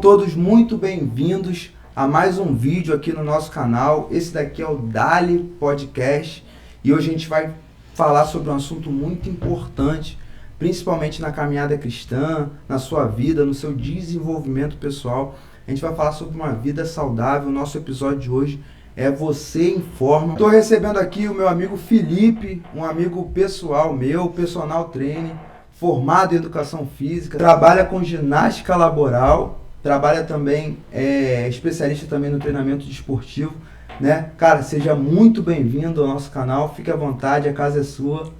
todos muito bem-vindos a mais um vídeo aqui no nosso canal. Esse daqui é o Dali Podcast e hoje a gente vai falar sobre um assunto muito importante, principalmente na caminhada cristã, na sua vida, no seu desenvolvimento pessoal. A gente vai falar sobre uma vida saudável. O nosso episódio de hoje é Você em Forma. Estou recebendo aqui o meu amigo Felipe, um amigo pessoal meu, personal trainer, formado em educação física, trabalha com ginástica laboral, trabalha também, especialista também no treinamento desportivo, né? Cara, seja muito bem-vindo ao nosso canal, fique à vontade, a casa é sua.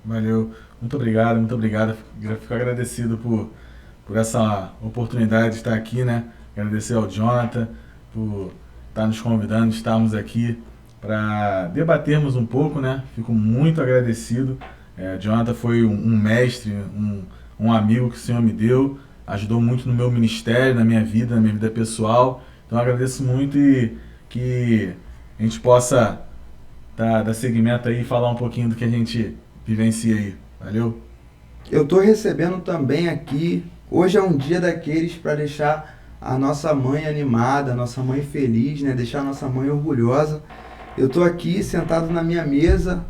Valeu, muito obrigado, fico agradecido por essa oportunidade de estar aqui, né? Agradecer ao Jonathan por estar nos convidando, estarmos aqui para debatermos um pouco, né? Fico muito agradecido. Jonathan foi um mestre, um amigo que o Senhor me deu, ajudou muito no meu ministério, na minha vida pessoal. Então eu agradeço muito e que a gente possa dar seguimento aí e falar um pouquinho do que a gente vivencia aí. Valeu? Eu estou recebendo também aqui, hoje é um dia daqueles para deixar a nossa mãe animada, a nossa mãe feliz, né? Deixar a nossa mãe orgulhosa. Eu estou aqui sentado na minha mesa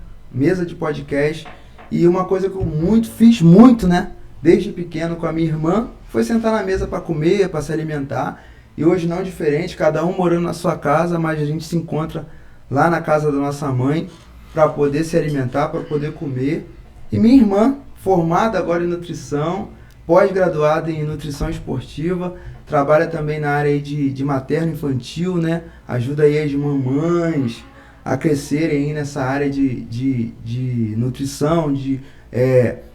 de podcast, e uma coisa que eu fiz muito, né? Desde pequeno com a minha irmã, foi sentar na mesa para comer, para se alimentar. E hoje não é diferente, cada um morando na sua casa, mas a gente se encontra lá na casa da nossa mãe para poder se alimentar, para poder comer. E minha irmã, formada agora em nutrição, pós-graduada em nutrição esportiva, trabalha também na área aí de materno-infantil, né? Ajuda aí as mamães a crescerem aí nessa área de nutrição, de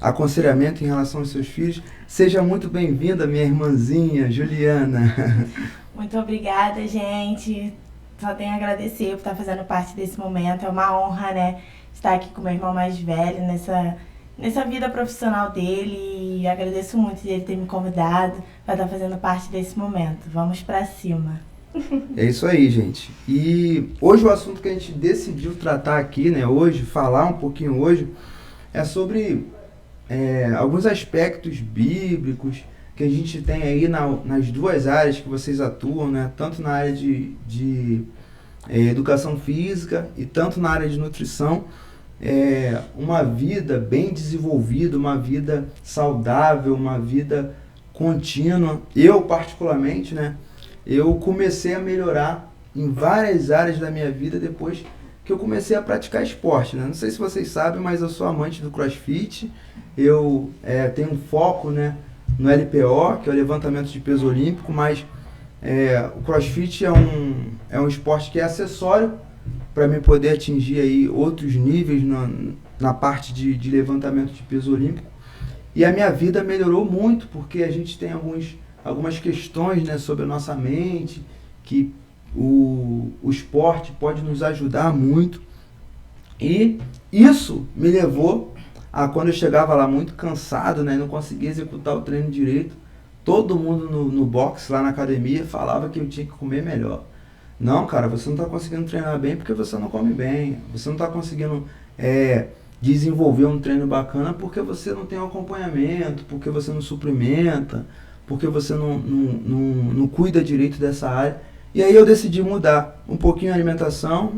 aconselhamento em relação aos seus filhos. Seja muito bem-vinda, minha irmãzinha Juliana. Muito obrigada, gente. Só tenho a agradecer por estar fazendo parte desse momento. É uma honra, né? Estar aqui com meu irmão mais velho nessa vida profissional dele. E agradeço muito de ele ter me convidado para estar fazendo parte desse momento. Vamos para cima. É isso aí, gente. E hoje o assunto que a gente decidiu tratar aqui, né? Falar um pouquinho hoje, é sobre alguns aspectos bíblicos que a gente tem aí nas duas áreas que vocês atuam, né? Tanto na área de educação física e tanto na área de nutrição. Uma vida bem desenvolvida, uma vida saudável, uma vida contínua. Eu, particularmente, né? Eu comecei a melhorar em várias áreas da minha vida depois que eu comecei a praticar esporte, né? Não sei se vocês sabem, mas eu sou amante do CrossFit. Eu tenho um foco, né, no LPO, que é o levantamento de peso olímpico, mas o CrossFit é um esporte que é acessório para mim poder atingir aí outros níveis na parte de levantamento de peso olímpico. E a minha vida melhorou muito, porque a gente tem algumas questões, né, sobre a nossa mente, que o esporte pode nos ajudar muito. E isso me levou a, quando eu chegava lá muito cansado, né, não conseguia executar o treino direito, todo mundo no box, lá na academia, falava que eu tinha que comer melhor. Não, cara, você não está conseguindo treinar bem porque você não come bem. Você não está conseguindo desenvolver um treino bacana porque você não tem um acompanhamento, porque você não suplementa, porque você não cuida direito dessa área. E aí eu decidi mudar um pouquinho a alimentação,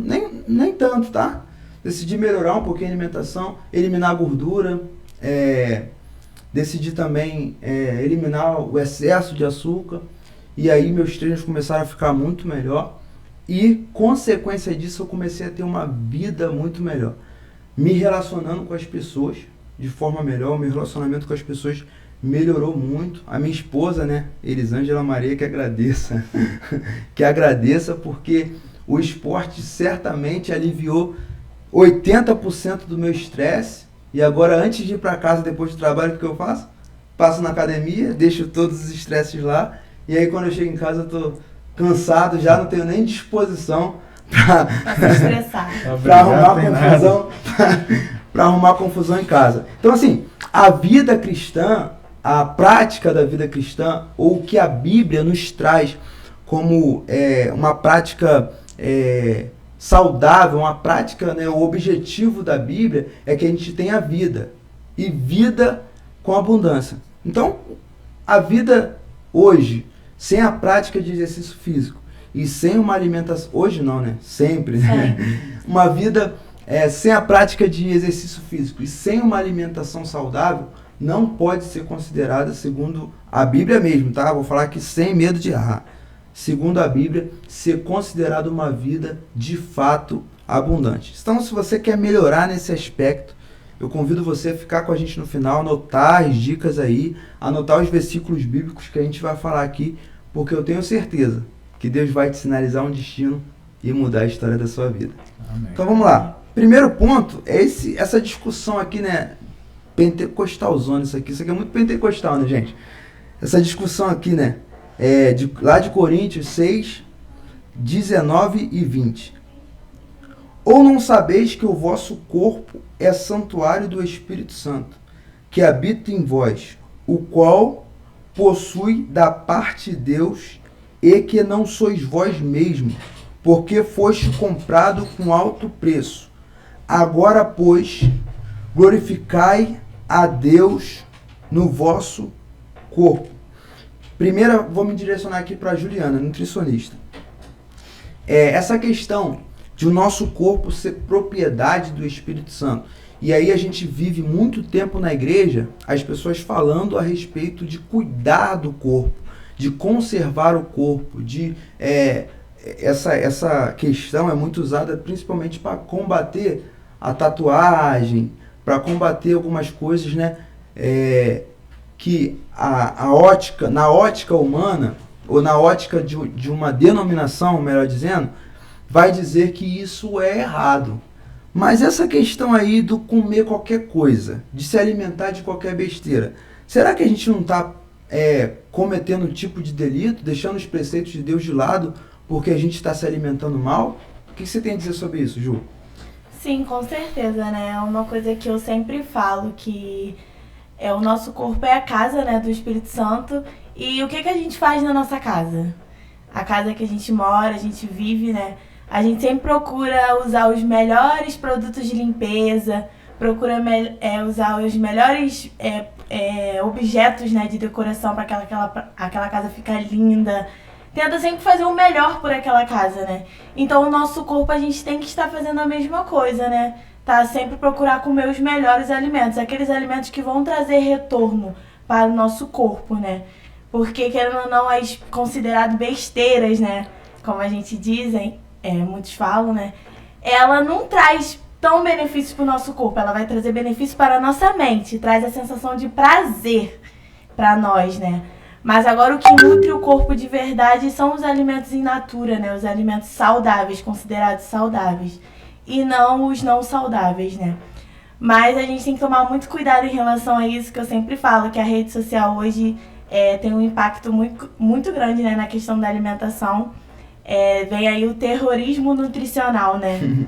nem tanto, tá? Decidi melhorar um pouquinho a alimentação, eliminar a gordura, decidi também eliminar o excesso de açúcar. E aí meus treinos começaram a ficar muito melhor. E, consequência disso, eu comecei a ter uma vida muito melhor. Me relacionando com as pessoas de forma melhor, o meu relacionamento com as pessoas melhorou muito. A minha esposa, né, Elisângela Maria, que agradeça, porque o esporte certamente aliviou 80% do meu estresse. E agora, antes de ir para casa, depois do trabalho, o que eu faço? Passo na academia, deixo todos os estresses lá, e aí quando eu chego em casa eu tô cansado, já não tenho nem disposição para arrumar confusão em casa. Então, assim, a vida cristã, a prática da vida cristã, ou o que a Bíblia nos traz como uma prática saudável, uma prática, né, o objetivo da Bíblia é que a gente tenha vida, e vida com abundância. Então, a vida hoje sem a prática de exercício físico e sem uma alimentação... Hoje não, né? Sempre, né? Uma vida sem a prática de exercício físico e sem uma alimentação saudável não pode ser considerada, segundo a Bíblia mesmo, tá? Vou falar aqui sem medo de errar. Segundo a Bíblia, ser considerada uma vida de fato abundante. Então, se você quer melhorar nesse aspecto, eu convido você a ficar com a gente no final, anotar as dicas aí, anotar os versículos bíblicos que a gente vai falar aqui, porque eu tenho certeza que Deus vai te sinalizar um destino e mudar a história da sua vida. Amém. Então vamos lá. Primeiro ponto é essa discussão aqui, né? Pentecostalzona isso aqui é muito pentecostal, né, gente? Essa discussão aqui, né? Lá de Coríntios 6, 19 e 20. Ou não sabeis que o vosso corpo é santuário do Espírito Santo, que habita em vós, o qual possui da parte de Deus, e que não sois vós mesmos, porque foste comprado com alto preço. Agora, pois, glorificai a Deus no vosso corpo. Primeiro, vou me direcionar aqui para a Juliana, nutricionista. Essa questão de o nosso corpo ser propriedade do Espírito Santo. E aí a gente vive muito tempo na igreja, as pessoas falando a respeito de cuidar do corpo, de conservar o corpo, essa questão é muito usada principalmente para combater a tatuagem, para combater algumas coisas, né, que na ótica humana, ou na ótica de uma denominação, melhor dizendo, vai dizer que isso é errado. Mas essa questão aí do comer qualquer coisa, de se alimentar de qualquer besteira, será que a gente não está cometendo um tipo de delito, deixando os preceitos de Deus de lado, porque a gente está se alimentando mal? O que você tem a dizer sobre isso, Ju? Sim, com certeza, né? É uma coisa que eu sempre falo, que o nosso corpo é a casa, né, do Espírito Santo. E o que a gente faz na nossa casa? A casa que a gente mora, a gente vive, né? A gente sempre procura usar os melhores produtos de limpeza, procura usar os melhores objetos, né, de decoração para aquela casa ficar linda. Tenta sempre fazer o melhor por aquela casa, né? Então o nosso corpo a gente tem que estar fazendo a mesma coisa, né? Tá? Sempre procurar comer os melhores alimentos, aqueles alimentos que vão trazer retorno para o nosso corpo, né? Porque, querendo ou não, as consideradas besteiras, né? Como a gente dizem, muitos falam, né? Ela não traz tão benefícios para o nosso corpo, ela vai trazer benefícios para a nossa mente, traz a sensação de prazer para nós, né? Mas agora o que nutre o corpo de verdade são os alimentos in natura, né? Os alimentos saudáveis, considerados saudáveis, e não os não saudáveis, né? Mas a gente tem que tomar muito cuidado em relação a isso, que eu sempre falo, que a rede social hoje tem um impacto muito, muito grande, né, na questão da alimentação. Vem aí o terrorismo nutricional, né?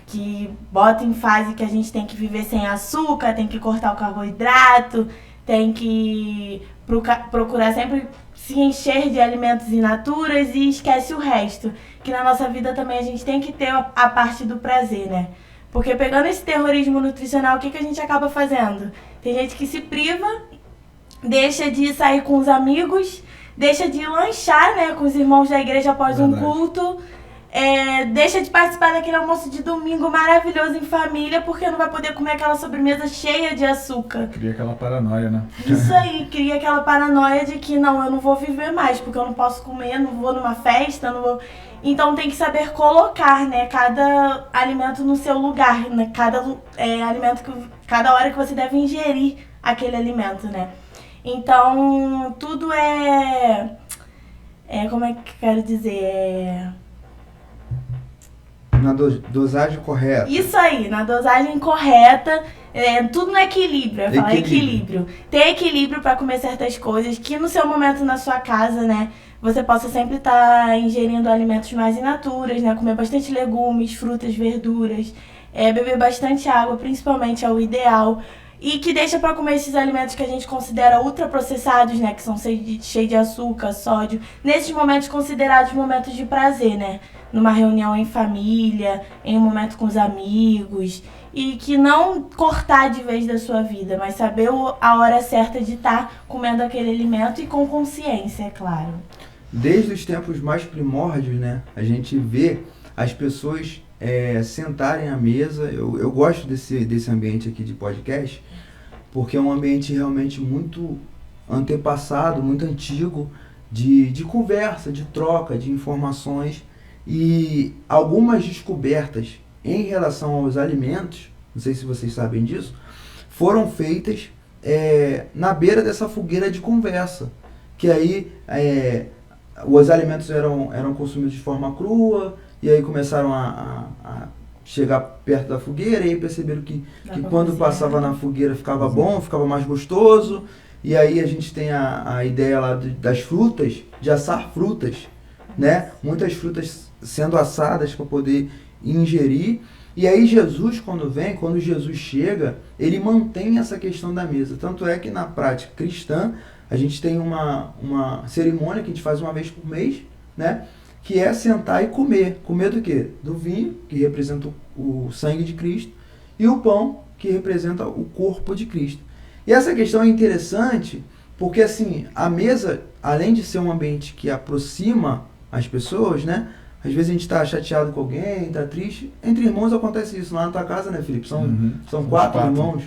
Que bota em fase que a gente tem que viver sem açúcar, tem que cortar o carboidrato, tem que procurar sempre se encher de alimentos in naturas e esquece o resto. Que na nossa vida também a gente tem que ter a parte do prazer, né? Porque pegando esse terrorismo nutricional, o que a gente acaba fazendo? Tem gente que se priva, deixa de sair com os amigos, deixa de lanchar, né, com os irmãos da igreja após um culto, deixa de participar daquele almoço de domingo maravilhoso em família, porque não vai poder comer aquela sobremesa cheia de açúcar. Cria aquela paranoia, né? Isso aí, cria aquela paranoia de que não, eu não vou viver mais, porque eu não posso comer, não vou numa festa, não vou... Então tem que saber colocar, né, cada alimento no seu lugar, né, cada hora que você deve ingerir aquele alimento, né? Então, tudo como é que eu quero dizer? Na dosagem correta. Isso aí, na dosagem correta, tudo no equilíbrio, eu falo equilíbrio. Ter equilíbrio para comer certas coisas, que no seu momento na sua casa, né, você possa sempre estar ingerindo alimentos mais in naturas, né, comer bastante legumes, frutas, verduras, beber bastante água, principalmente é o ideal. E que deixa para comer esses alimentos que a gente considera ultraprocessados, né? Que são cheios de açúcar, sódio. Nesses momentos considerados momentos de prazer, né? Numa reunião em família, em um momento com os amigos. E que não cortar de vez da sua vida, mas saber a hora certa de estar comendo aquele alimento e com consciência, é claro. desde os tempos mais primórdios, né, a gente vê as pessoas sentarem à mesa. Eu gosto desse ambiente aqui de podcast, porque é um ambiente realmente muito antepassado, muito antigo, de conversa, de troca, de informações, e algumas descobertas em relação aos alimentos, não sei se vocês sabem disso, foram feitas na beira dessa fogueira de conversa, que aí os alimentos eram consumidos de forma crua, e aí começaram a chegar perto da fogueira, e aí perceberam que quando passava na fogueira ficava bom, ficava mais gostoso. E aí a gente tem a ideia lá das frutas, de assar frutas, né? Muitas frutas sendo assadas para poder ingerir. E aí Jesus, quando Jesus chega, ele mantém essa questão da mesa. Tanto é que na prática cristã, a gente tem uma cerimônia que a gente faz uma vez por mês, né? Que é sentar e comer. Comer do quê? Do vinho, que representa o sangue de Cristo, e o pão, que representa o corpo de Cristo. E essa questão é interessante porque, assim, a mesa, além de ser um ambiente que aproxima as pessoas, né? Às vezes a gente está chateado com alguém, está triste. Entre irmãos acontece isso. Lá na tua casa, né, Felipe? São quatro irmãos,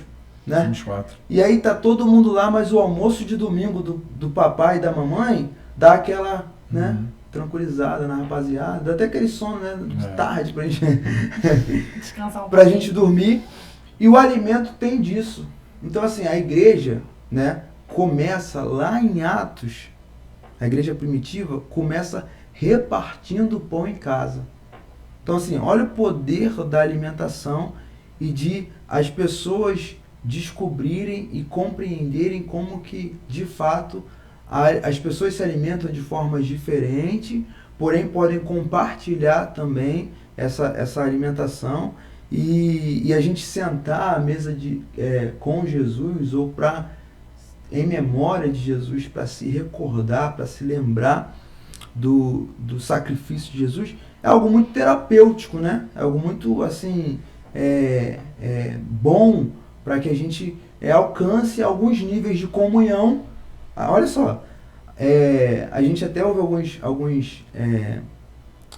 né? Somos 4. E aí tá todo mundo lá, mas o almoço de domingo do papai e da mamãe dá aquela, né, tranquilizada na rapaziada. Dá até aquele sono, né, de tarde pra gente Descansar um pra pouquinho. gente dormir. E o alimento tem disso. Então, assim, a igreja, né, começa lá em Atos, a igreja primitiva começa repartindo o pão em casa. Então, assim, olha o poder da alimentação e de as pessoas descobrirem e compreenderem como que, de fato, as pessoas se alimentam de formas diferentes, porém podem compartilhar também essa alimentação. E a gente sentar à mesa com Jesus, ou em memória de Jesus, para se recordar, para se lembrar do sacrifício de Jesus, é algo muito terapêutico, né? É algo muito, assim, bom para que a gente alcance alguns níveis de comunhão. Olha só, a gente até ouve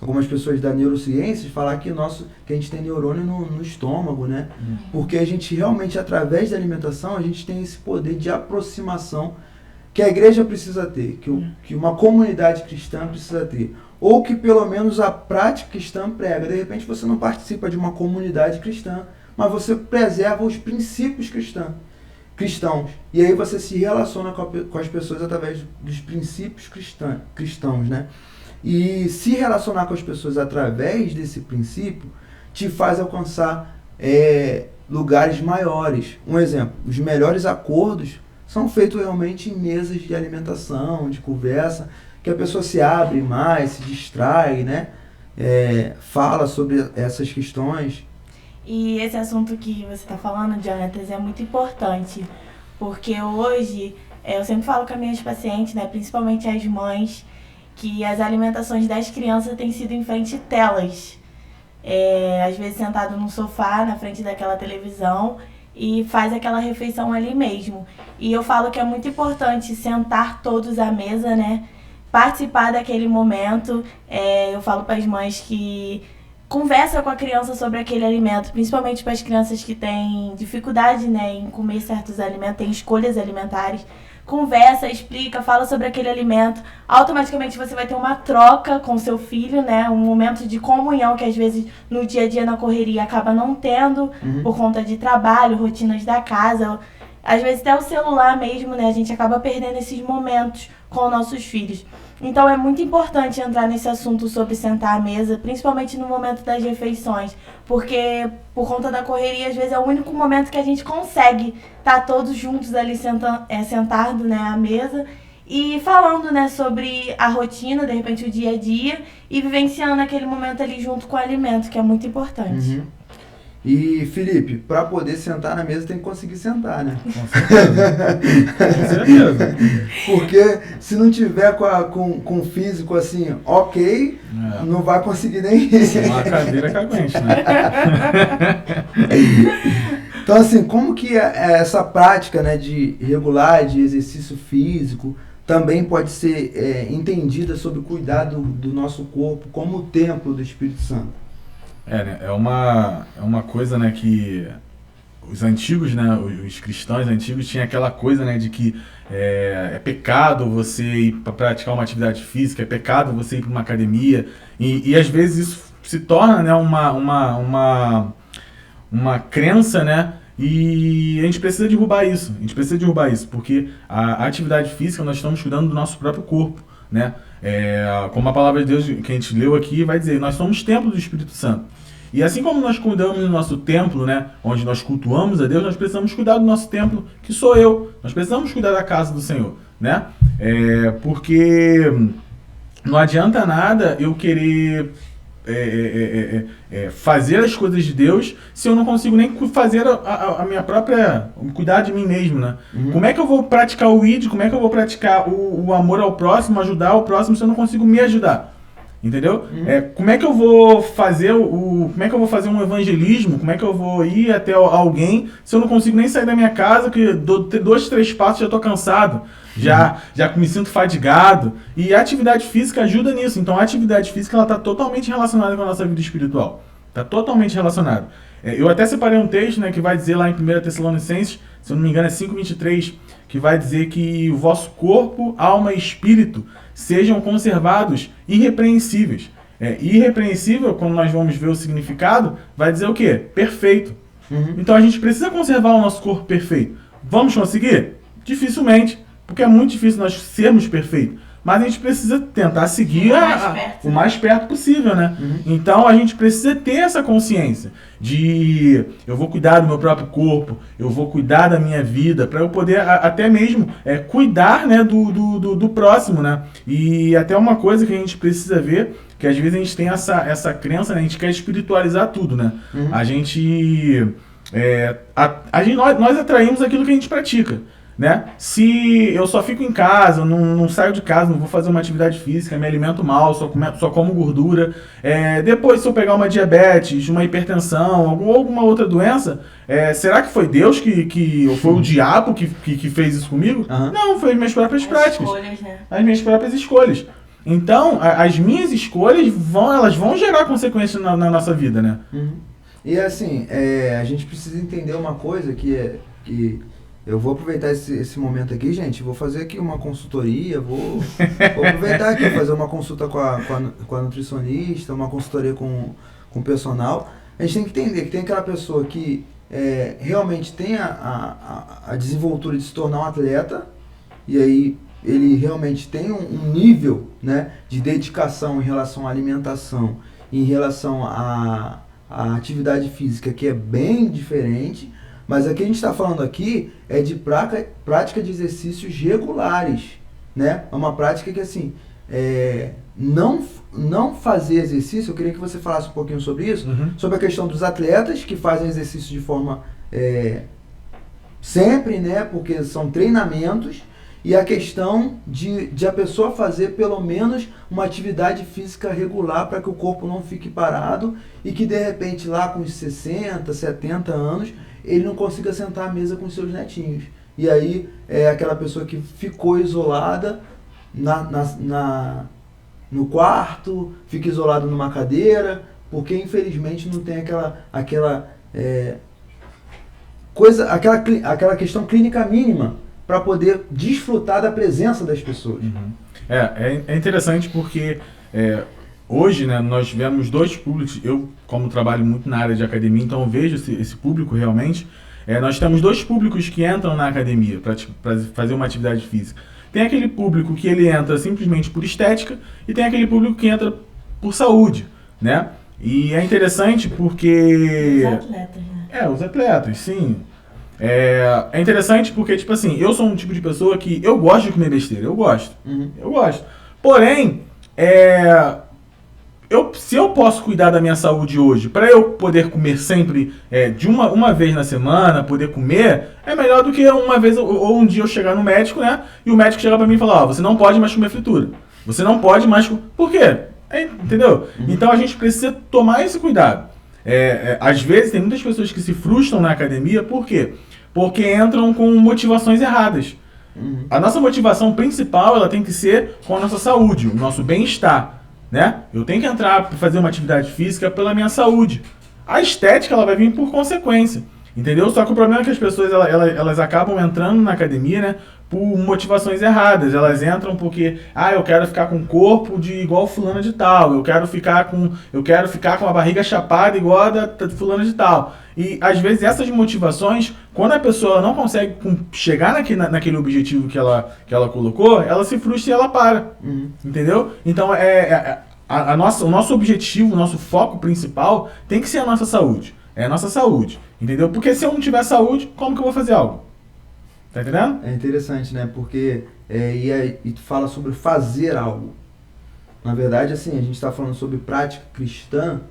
algumas pessoas da neurociência falar que a gente tem neurônio no estômago, né? Porque a gente realmente, através da alimentação, a gente tem esse poder de aproximação que a igreja precisa ter, que uma comunidade cristã precisa ter, ou que pelo menos a prática cristã prega. De repente você não participa de uma comunidade cristã, mas você preserva os princípios cristãos. E aí você se relaciona com as pessoas através dos princípios cristãos, né? E se relacionar com as pessoas através desse princípio te faz alcançar lugares maiores. Um exemplo, os melhores acordos são feitos realmente em mesas de alimentação, de conversa, que a pessoa se abre mais, se distrai, né? Fala sobre essas questões. E esse assunto que você está falando, Jonatas, é muito importante, porque hoje, eu sempre falo com as minhas pacientes, né, principalmente as mães, que as alimentações das crianças têm sido em frente a telas. Às vezes sentado no sofá, na frente daquela televisão, e faz aquela refeição ali mesmo. E eu falo que é muito importante sentar todos à mesa, né, participar daquele momento. Eu falo para as mães que conversa com a criança sobre aquele alimento, principalmente para as crianças que têm dificuldade, né, em comer certos alimentos, têm escolhas alimentares. Conversa, explica, fala sobre aquele alimento. Automaticamente você vai ter uma troca com seu filho, né? Um momento de comunhão que às vezes no dia a dia, na correria, acaba não tendo, por conta de trabalho, rotinas da casa. Às vezes até o celular mesmo, né? A gente acaba perdendo esses momentos com nossos filhos. Então é muito importante entrar nesse assunto sobre sentar à mesa, principalmente no momento das refeições, porque por conta da correria, às vezes é o único momento que a gente consegue estar todos juntos ali sentado, né, à mesa e falando, né, sobre a rotina, de repente o dia a dia, e vivenciando aquele momento ali junto com o alimento, que é muito importante. E, Felipe, para poder sentar na mesa tem que conseguir sentar, né? Com certeza. Com certeza. Porque se não tiver com o físico assim, ok, não vai conseguir nem Uma cadeira que aguente, né? Então, assim, como que essa prática, né, de regular, de exercício físico, também pode ser entendida sobre cuidar do nosso corpo como o templo do Espírito Santo? Né, é uma coisa, né, que os antigos, né, os cristãos antigos tinham aquela coisa, né, de que é pecado você ir para praticar uma atividade física, é pecado você ir para uma academia, e às vezes isso se torna, né, uma crença, né, e a gente precisa derrubar isso, porque a atividade física, nós estamos cuidando do nosso próprio corpo, né, como a palavra de Deus que a gente leu aqui vai dizer, nós somos templo do Espírito Santo. E assim como nós cuidamos do nosso templo, né, onde nós cultuamos a Deus, nós precisamos cuidar do nosso templo, que sou eu. Nós precisamos cuidar da casa do Senhor, né? Porque não adianta nada eu querer fazer as coisas de Deus se eu não consigo nem fazer a minha própria... cuidar de mim mesmo, né? Uhum. Como é que eu vou praticar o ID? Como é que eu vou praticar o amor ao próximo, ajudar o próximo, se eu não consigo me ajudar? Entendeu? Como é que eu vou fazer como é que eu vou fazer um evangelismo? Como é que eu vou ir até alguém se eu não consigo nem sair da minha casa, que 2, 3 passos já estou cansado, já me sinto fadigado? E a atividade física ajuda nisso. Então a atividade física está totalmente relacionada com a nossa vida espiritual. Está totalmente relacionada. Eu até separei um texto, né, que vai dizer lá em 1 Tessalonicenses, se eu não me engano é 5:23, que vai dizer que o vosso corpo, alma e espírito sejam conservados irrepreensíveis. Irrepreensível, quando nós vamos ver o significado, vai dizer o quê? Perfeito. Uhum. Então a gente precisa conservar o nosso corpo perfeito. Vamos conseguir? Dificilmente, porque é muito difícil nós sermos perfeitos. Mas a gente precisa tentar seguir o mais perto possível, né? Uhum. Então a gente precisa ter essa consciência de eu vou cuidar do meu próprio corpo, eu vou cuidar da minha vida, para eu poder até mesmo cuidar, né, do próximo, né? E até uma coisa que a gente precisa ver, que às vezes a gente tem essa crença, né? A gente quer espiritualizar tudo, né? Uhum. Nós atraímos aquilo que a gente pratica. Né? Se eu só fico em casa, não saio de casa, não vou fazer uma atividade física, me alimento mal, só como gordura, depois se eu pegar uma diabetes, uma hipertensão, alguma outra doença, será que foi Deus ou foi o diabo que fez isso comigo? Uhum. Não, foi as minhas próprias práticas. Escolhas, né? As minhas próprias escolhas. Então, as minhas escolhas elas vão gerar consequências na nossa vida, né? Uhum. E assim, a gente precisa entender uma coisa que eu vou aproveitar esse momento aqui, gente, vou fazer aqui uma consultoria, vou aproveitar aqui, fazer uma consulta com a nutricionista, uma consultoria com o personal. A gente tem que entender que tem aquela pessoa que realmente tem a desenvoltura de se tornar um atleta, e aí ele realmente tem um nível, né, de dedicação em relação à alimentação, em relação à atividade física, que é bem diferente. Mas aqui a gente está falando aqui de prática de exercícios regulares, né? É uma prática que, assim, não fazer exercício, eu queria que você falasse um pouquinho sobre isso, sobre a questão dos atletas que fazem exercício de forma sempre, né? Porque são treinamentos, e a questão de a pessoa fazer pelo menos uma atividade física regular para que o corpo não fique parado e que, de repente, lá com os 60, 70 anos, ele não consiga sentar à mesa com os seus netinhos. E aí é aquela pessoa que ficou isolada no quarto, fica isolado numa cadeira, porque infelizmente não tem aquela questão clínica mínima para poder desfrutar da presença das pessoas. Uhum. É interessante porque hoje, né, nós vemos 2 públicos. Eu, como trabalho muito na área de academia, então eu vejo esse público realmente. Nós temos 2 públicos que entram na academia para fazer uma atividade física. Tem aquele público que ele entra simplesmente por estética e tem aquele público que entra por saúde, né? E é interessante porque... Os atletas, né? Os atletas, sim. É interessante porque, tipo assim, eu sou um tipo de pessoa que eu gosto de comer besteira, eu gosto. Porém, se eu posso cuidar da minha saúde hoje, para eu poder comer sempre de uma vez na semana, poder comer, é melhor do que uma vez ou um dia eu chegar no médico, né? E o médico chegar para mim e falar, você não pode mais comer fritura. Você não pode mais... Por quê? Entendeu? Então a gente precisa tomar esse cuidado. Às vezes tem muitas pessoas que se frustram na academia, por quê? Porque entram com motivações erradas. A nossa motivação principal, ela tem que ser com a nossa saúde, o nosso bem-estar, né? Eu tenho que entrar para fazer uma atividade física pela minha saúde. A estética, ela vai vir por consequência, entendeu? Só que o problema é que as pessoas, elas acabam entrando na academia, né, por motivações erradas. Elas entram porque, eu quero ficar com o corpo de igual fulana de tal, eu quero ficar com a barriga chapada igual a da fulana de tal. E às vezes essas motivações, quando a pessoa não consegue chegar naquele objetivo que ela colocou, ela se frustra e ela para, entendeu? Então o nosso objetivo, o nosso foco principal tem que ser a nossa saúde. É a nossa saúde, entendeu? Porque se eu não tiver saúde, como que eu vou fazer algo? Tá entendendo? É interessante, né? Porque e tu fala sobre fazer algo. Na verdade, assim, a gente está falando sobre prática cristã,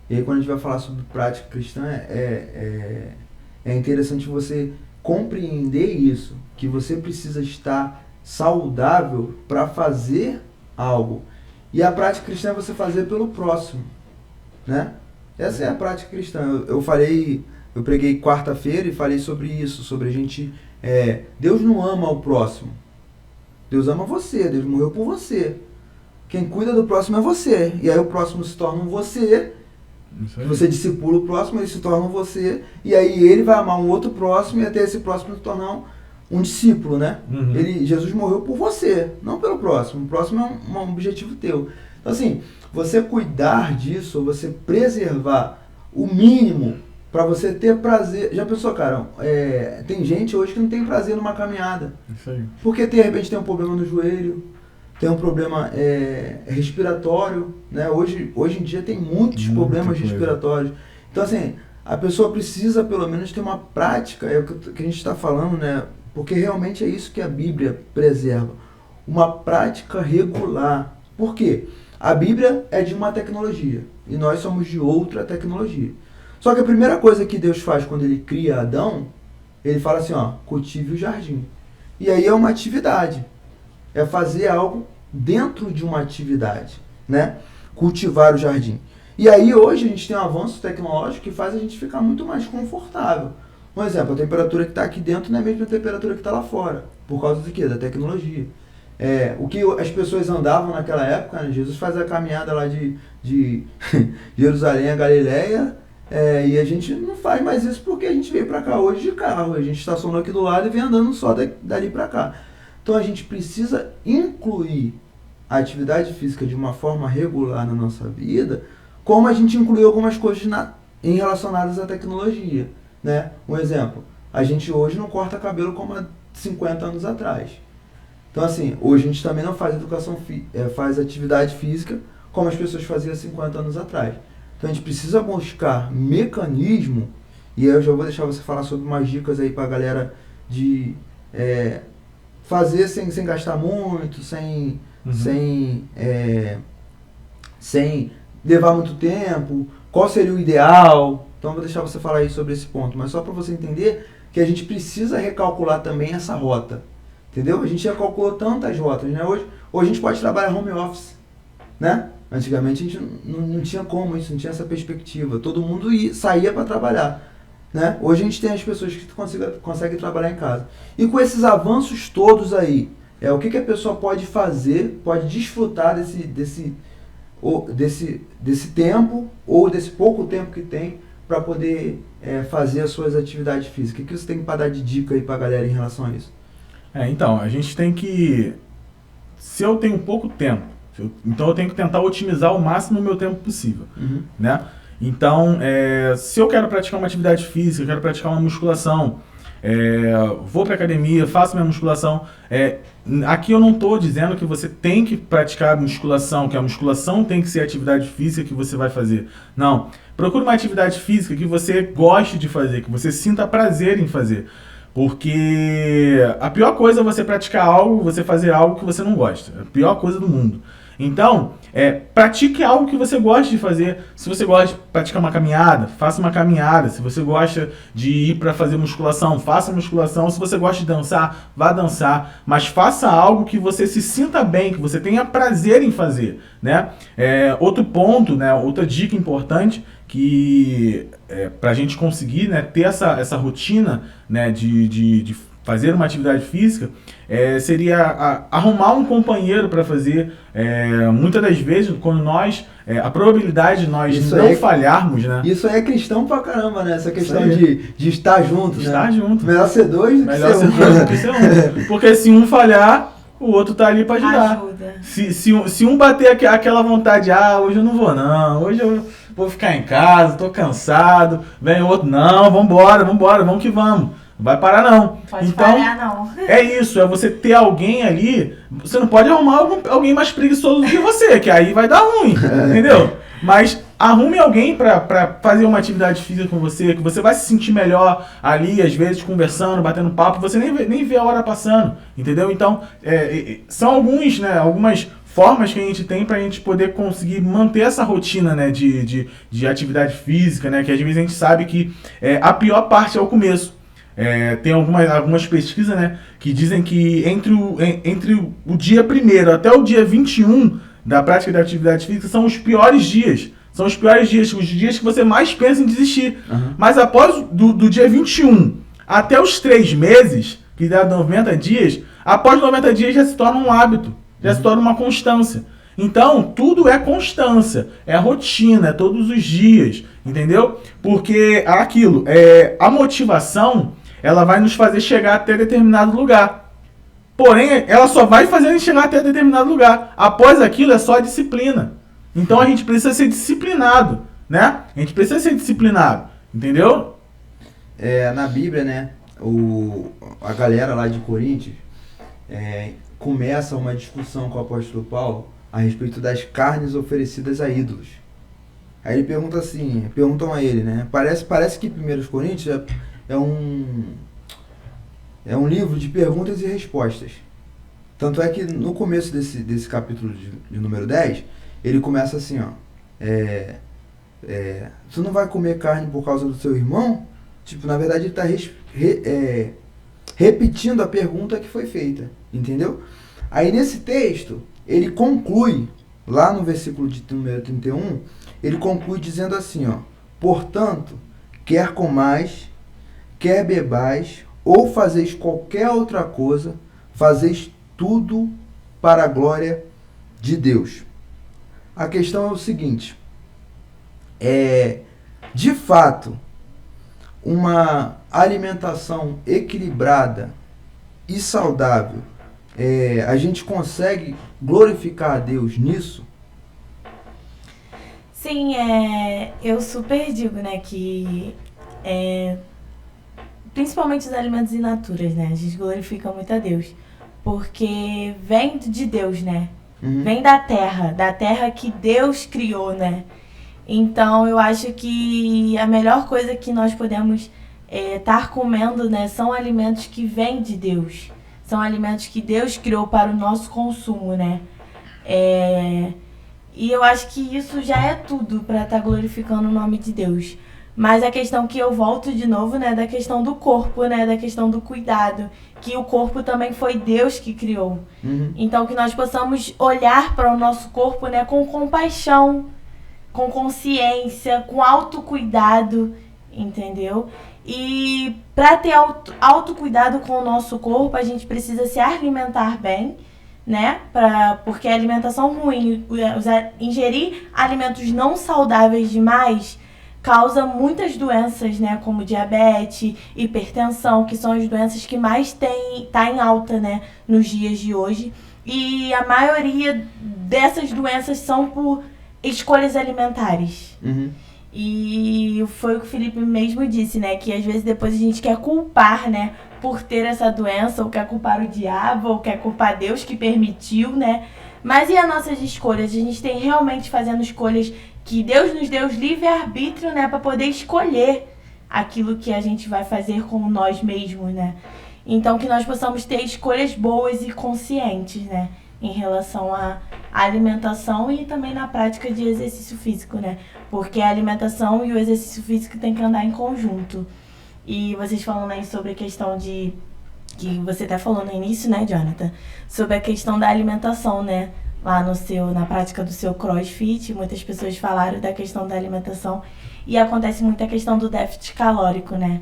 e aí quando a gente vai falar sobre prática cristã, é interessante você compreender isso, que você precisa estar saudável para fazer algo. E a prática cristã é você fazer pelo próximo, né? Essa é a prática cristã. Eu preguei quarta-feira e falei sobre isso, sobre a gente... Deus não ama o próximo. Deus ama você, Deus morreu por você. Quem cuida do próximo é você. E aí o próximo se torna um você, você discipula o próximo, ele se torna um você, e aí ele vai amar um outro próximo e até esse próximo se tornar um discípulo, né? Jesus morreu por você, não pelo próximo. O próximo é um objetivo teu. Então assim, você cuidar disso, você preservar o mínimo para você ter prazer. Já pensou, cara? Tem gente hoje que não tem prazer numa caminhada. Isso aí. Porque de repente tem um problema no joelho, tem um problema respiratório, né? Hoje em dia tem muitos problemas respiratórios. Então assim, a pessoa precisa pelo menos ter uma prática, é o que a gente está falando, né? Porque realmente é isso que a Bíblia preserva. Uma prática regular. Por quê? A Bíblia é de uma tecnologia e nós somos de outra tecnologia. Só que a primeira coisa que Deus faz quando ele cria Adão, ele fala assim, cultive o jardim. E aí é uma atividade. É fazer algo dentro de uma atividade, né? Cultivar o jardim. E aí hoje a gente tem um avanço tecnológico que faz a gente ficar muito mais confortável. Um exemplo, a temperatura que está aqui dentro não é a mesma temperatura que está lá fora. Por causa do quê? Da tecnologia. O que as pessoas andavam naquela época, né? Jesus faz a caminhada lá de Jerusalém a Galileia, e a gente não faz mais isso porque a gente veio para cá hoje de carro. A gente estacionou aqui do lado e vem andando só dali para cá. Então a gente precisa incluir a atividade física de uma forma regular na nossa vida, como a gente incluiu algumas coisas relacionadas à tecnologia, né? Um exemplo, a gente hoje não corta cabelo como há 50 anos atrás. Então assim, hoje a gente também não faz faz atividade física como as pessoas faziam há 50 anos atrás. Então a gente precisa buscar mecanismo, e aí eu já vou deixar você falar sobre umas dicas aí pra galera de fazer sem gastar muito, sem levar muito tempo, qual seria o ideal. Então eu vou deixar você falar aí sobre esse ponto, mas só para você entender que a gente precisa recalcular também essa rota, entendeu? A gente já calculou tantas rotas, né? Hoje a gente pode trabalhar home office, né? Antigamente a gente não tinha como isso, não tinha essa perspectiva, todo mundo saía para trabalhar, né? Hoje a gente tem as pessoas que conseguem trabalhar em casa. E com esses avanços todos aí, o que a pessoa pode fazer, pode desfrutar desse tempo, ou desse pouco tempo que tem, para poder fazer as suas atividades físicas? O que você tem para dar de dica aí para a galera em relação a isso? Então, a gente tem que... Se eu tenho pouco tempo, então eu tenho que tentar otimizar ao máximo o meu tempo possível, né? Então, se eu quero praticar uma atividade física, eu quero praticar uma musculação, vou para academia, faço minha musculação. Aqui eu não estou dizendo que você tem que praticar musculação, que a musculação tem que ser a atividade física que você vai fazer. Não. Procure uma atividade física que você goste de fazer, que você sinta prazer em fazer. Porque a pior coisa é você praticar algo, você fazer algo que você não gosta. É a pior coisa do mundo. Então, pratique algo que você gosta de fazer. Se você gosta de praticar uma caminhada, faça uma caminhada. Se você gosta de ir para fazer musculação, faça musculação. Se você gosta de dançar, vá dançar. Mas faça algo que você se sinta bem, que você tenha prazer em fazer, né? Outro ponto, né, outra dica importante, que para a gente conseguir, né, ter essa rotina, né, de fazer uma atividade física, seria arrumar um companheiro para fazer. Muitas das vezes, quando a probabilidade de nós Isso não falharmos, né? Isso aí é cristão pra caramba, né? Essa questão de estar junto, estar junto. Melhor ser dois do que ser um. Porque se um falhar, o outro tá ali para ajudar. Ajuda. Se um bater aquela vontade, hoje eu não vou não, hoje eu vou ficar em casa, tô cansado, vem o outro, não, vambora, vamos que vamos. Não vai parar não. Pode parar não. É isso, é você ter alguém ali, você não pode arrumar alguém mais preguiçoso do que você, que aí vai dar ruim, entendeu? Mas arrume alguém pra fazer uma atividade física com você, que você vai se sentir melhor ali, às vezes conversando, batendo papo, você nem vê a hora passando, entendeu? Então, são algumas formas que a gente tem pra gente poder conseguir manter essa rotina, né, de atividade física, né, que às vezes a gente sabe que a pior parte é o começo. Tem algumas pesquisas, né, que dizem que entre o dia 1º até o dia 21 da prática da atividade física são os piores dias. São os piores dias, os dias que você mais pensa em desistir. Uhum. Mas após do dia 21 até os 3 meses, que dá 90 dias, após 90 dias já se torna um hábito, já se torna uma constância. Então, tudo é constância, é rotina, é todos os dias, entendeu? Porque a motivação, ela vai nos fazer chegar até determinado lugar. Porém, ela só vai fazer a gente chegar até determinado lugar. Após aquilo, é só a disciplina. Então, a gente precisa ser disciplinado, né? A gente precisa ser disciplinado, entendeu? Na Bíblia, né, a galera lá de Coríntios começa uma discussão com o apóstolo Paulo a respeito das carnes oferecidas a ídolos. Aí ele perguntam a ele, né? Parece que 1 Coríntios é um livro de perguntas e respostas. Tanto é que no começo desse capítulo de número 10, ele começa assim, ó. Tu não vai comer carne por causa do seu irmão? Tipo, na verdade ele está repetindo a pergunta que foi feita, entendeu? Aí nesse texto, ele conclui, lá no versículo de número 31, ele conclui dizendo assim, ó. Portanto, quer comais, quer bebais, ou fazeis qualquer outra coisa, fazeis tudo para a glória de Deus. A questão é o seguinte, de fato, uma alimentação equilibrada e saudável, a gente consegue glorificar a Deus nisso? Sim, eu super digo, né, que principalmente os alimentos in naturas, né, a gente glorifica muito a Deus, porque vem de Deus, né, vem da terra que Deus criou, né. Então eu acho que a melhor coisa que nós podemos estar comendo, né, são alimentos que vêm de Deus, são alimentos que Deus criou para o nosso consumo, né. E eu acho que isso já é tudo para estar glorificando o nome de Deus. Mas a questão que eu volto de novo, né, da questão do corpo, né, da questão do cuidado, que o corpo também foi Deus que criou. Então que nós possamos olhar para o nosso corpo, né, com compaixão, com consciência, com autocuidado, entendeu? E para ter autocuidado com o nosso corpo, a gente precisa se alimentar bem, né? Porque a alimentação ruim, ingerir alimentos não saudáveis demais, causa muitas doenças, né? Como diabetes, hipertensão, que são as doenças que mais tá em alta, né? Nos dias de hoje. E a maioria dessas doenças são por escolhas alimentares. E foi o que o Felipe mesmo disse, né? Que às vezes depois a gente quer culpar, né? Por ter essa doença, ou quer culpar o diabo, ou quer culpar Deus que permitiu, né? Mas e as nossas escolhas? A gente tem realmente fazendo escolhas que Deus nos deu livre-arbítrio, né? Para poder escolher aquilo que a gente vai fazer com nós mesmos, né? Então que nós possamos ter escolhas boas e conscientes, né? Em relação à alimentação e também na prática de exercício físico, né? Porque a alimentação e o exercício físico tem que andar em conjunto. E vocês falando aí sobre a questão que você até falou no início, né, Jonathan? Sobre a questão da alimentação, né? Lá na prática do seu CrossFit, muitas pessoas falaram da questão da alimentação e acontece muito a questão do déficit calórico, né?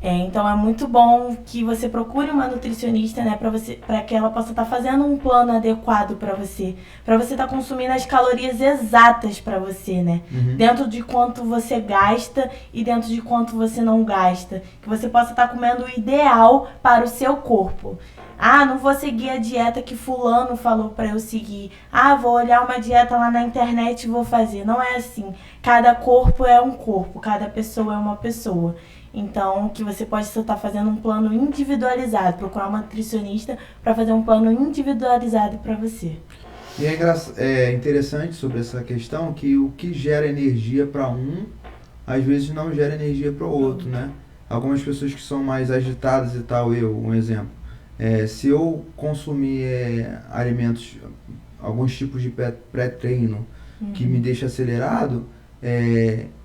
Então é muito bom que você procure uma nutricionista, né, para que ela possa estar fazendo um plano adequado para você estar consumindo as calorias exatas para você, né, dentro de quanto você gasta e dentro de quanto você não gasta, que você possa estar comendo o ideal para o seu corpo. Ah, não vou seguir a dieta que fulano falou para eu seguir. Ah, vou olhar uma dieta lá na internet e vou fazer. Não é assim. Cada corpo é um corpo, cada pessoa é uma pessoa. Então, que você pode estar fazendo um plano individualizado, procurar uma nutricionista para fazer um plano individualizado para você. E é interessante sobre essa questão que o que gera energia para um, às vezes não gera energia para o outro, né? Algumas pessoas que são mais agitadas e tal, um exemplo. Se eu consumir alimentos, alguns tipos de pré-treino que me deixa acelerado,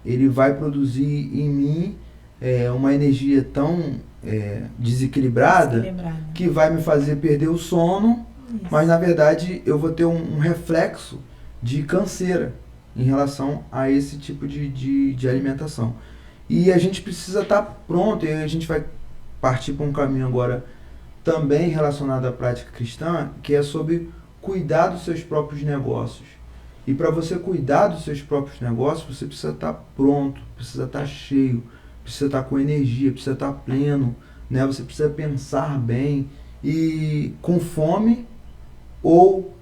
ele vai produzir em mim uma energia tão desequilibrada que vai me fazer perder o sono. Isso. Mas na verdade eu vou ter um reflexo de canseira em relação a esse tipo de alimentação. E a gente precisa estar pronto, e a gente vai partir para um caminho agora também relacionado à prática cristã, que é sobre cuidar dos seus próprios negócios. E para você cuidar dos seus próprios negócios, você precisa estar pronto, precisa estar cheio, precisa estar com energia, precisa estar pleno, né? Você precisa pensar bem e com fome, ou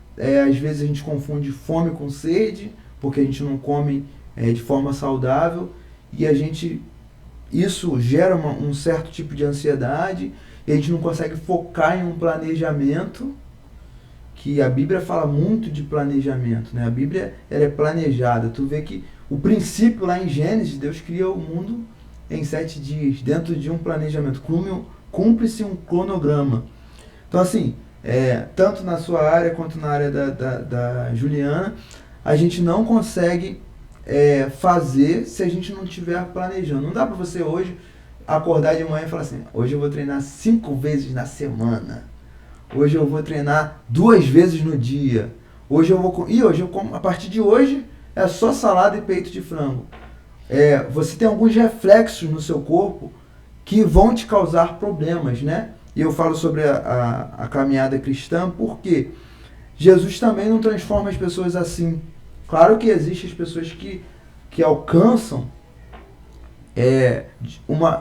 às vezes a gente confunde fome com sede, porque a gente não come de forma saudável, e isso gera um certo tipo de ansiedade, e a gente não consegue focar em um planejamento, que a Bíblia fala muito de planejamento, né? A Bíblia ela é planejada. Tu vê que o princípio lá em Gênesis, Deus cria o mundo em 7 dias, dentro de um planejamento. Cumpre-se um cronograma. Então assim, tanto na sua área quanto na área da Juliana, a gente não consegue fazer se a gente não estiver planejando. Não dá para você hoje acordar de manhã e falar assim, hoje eu vou treinar 5 vezes na semana, hoje eu vou treinar 2 vezes no dia, hoje eu como, a partir de hoje é só salada e peito de frango. Você tem alguns reflexos no seu corpo que vão te causar problemas, né? E eu falo sobre a caminhada cristã porque Jesus também não transforma as pessoas assim. Claro que existem as pessoas que alcançam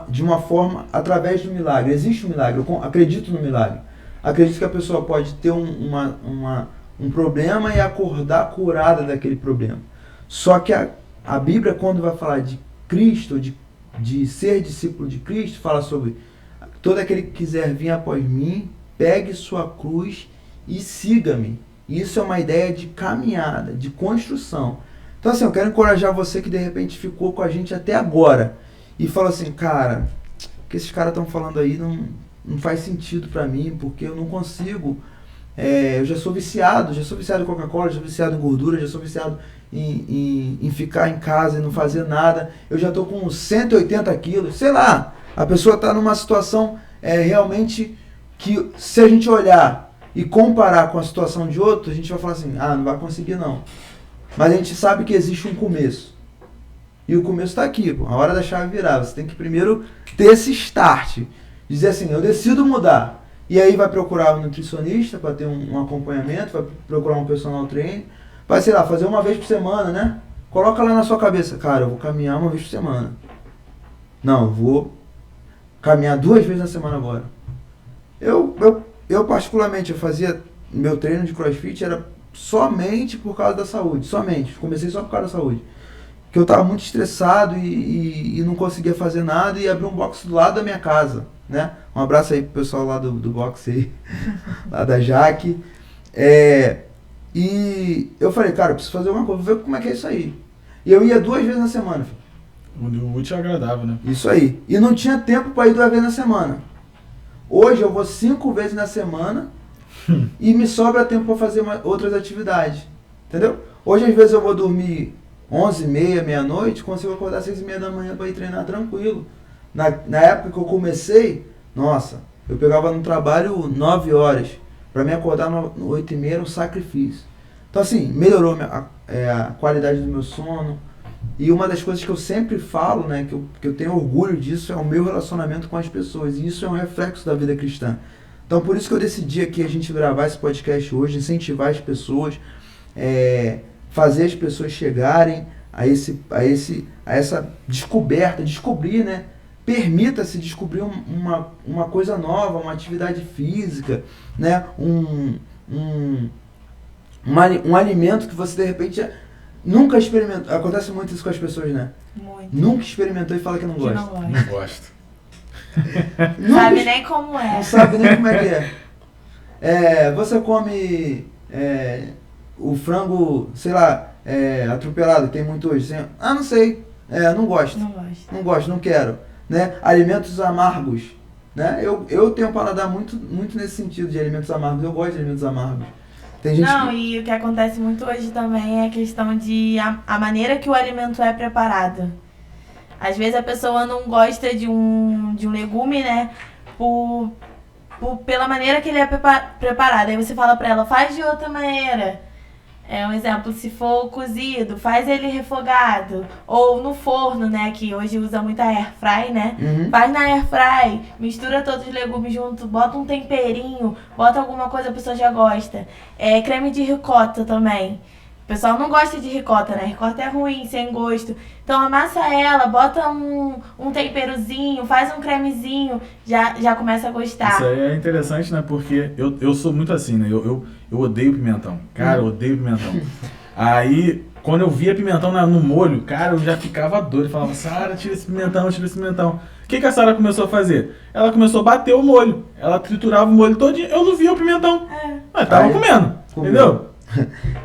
de uma forma através do milagre. Existe um milagre, eu acredito no milagre. Acredito que a pessoa pode ter um problema e acordar curada daquele problema. Só que a Bíblia, quando vai falar de Cristo, de ser discípulo de Cristo, fala sobre todo aquele que quiser vir após mim, pegue sua cruz e siga-me. Isso é uma ideia de caminhada, de construção. Então assim, eu quero encorajar você que de repente ficou com a gente até agora e falou assim, cara, o que esses caras estão falando aí não faz sentido para mim, porque eu não consigo, eu já sou viciado em Coca-Cola, já sou viciado em gordura, já sou viciado em ficar em casa e não fazer nada, eu já estou com 180 quilos, sei lá, a pessoa está numa situação realmente que se a gente olhar e comparar com a situação de outro, a gente vai falar assim, não vai conseguir não. Mas a gente sabe que existe um começo. E o começo está aqui, a hora da chave virar. Você tem que primeiro ter esse start. Dizer assim, eu decido mudar. E aí vai procurar um nutricionista para ter um acompanhamento, vai procurar um personal trainer, vai, sei lá, fazer uma vez por semana, né? Coloca lá na sua cabeça, cara, eu vou caminhar uma vez por semana. Não, eu vou caminhar 2 vezes na semana agora. Eu particularmente, eu fazia meu treino de CrossFit era somente por causa da saúde, somente. Comecei só por causa da saúde. Porque eu estava muito estressado e não conseguia fazer nada e abri um box do lado da minha casa, né? Um abraço aí pro pessoal lá do box aí, lá da Jaque. E eu falei, cara, eu preciso fazer uma coisa, vou ver como é que é isso aí. E eu ia 2 vezes na semana. O útil é agradável, né? Isso aí. E não tinha tempo para ir 2 vezes na semana. Hoje eu vou 5 vezes na semana e me sobra tempo para fazer outras atividades. Entendeu? Hoje às vezes eu vou dormir 11h30, meia-noite, consigo acordar 6h30 da manhã para ir treinar tranquilo. Na época que eu comecei, nossa, eu pegava no trabalho 9 horas. Para me acordar no 8h30 era um sacrifício. Então assim, melhorou a qualidade do meu sono, E uma das coisas que eu sempre falo, né, que eu tenho orgulho disso, é o meu relacionamento com as pessoas. E isso é um reflexo da vida cristã. Então, por isso que eu decidi aqui a gente gravar esse podcast hoje, incentivar as pessoas, fazer as pessoas chegarem a essa descoberta, descobrir, né? Permita-se descobrir uma coisa nova, uma atividade física, né? Um alimento que você, de repente, nunca experimentou. Acontece muito isso com as pessoas, né? Muito. Nunca experimentou e fala que não Que gosta. não gosta. Não gosto. Sabe nem como é. Não sabe nem como é que é. Você come o frango, sei lá, atropelado, tem muito hoje. Assim, não sei. Não gosto. Não gosto. Não gosto, não quero. Né? Alimentos amargos. Né? Eu tenho um paladar muito nesse sentido de alimentos amargos. Eu gosto de alimentos amargos. Tem gente E o que acontece muito hoje também é a questão de a maneira que o alimento é preparado. Às vezes a pessoa não gosta de um legume, né? Pela maneira que ele é preparado. Aí você fala pra ela, faz de outra maneira. Um exemplo, se for cozido, faz ele refogado. Ou no forno, né? Que hoje usa muito a air fry, né? Uhum. Faz na air fry, mistura todos os legumes junto, bota um temperinho, bota alguma coisa, a pessoa já gosta. Creme de ricota também. O pessoal não gosta de ricota, né? Ricota é ruim, sem gosto. Então amassa ela, bota um temperozinho, faz um cremezinho, já começa a gostar. Isso aí é interessante, né? Porque eu sou muito assim, né? Eu odeio pimentão. Cara, eu odeio pimentão. Aí, quando eu via pimentão no molho, cara, eu já ficava doido. Eu falava, Sara, tira esse pimentão, tira esse pimentão. O que a Sara começou a fazer? Ela começou a bater o molho. Ela triturava o molho todinho. Eu não via o pimentão. Mas tava comendo, entendeu?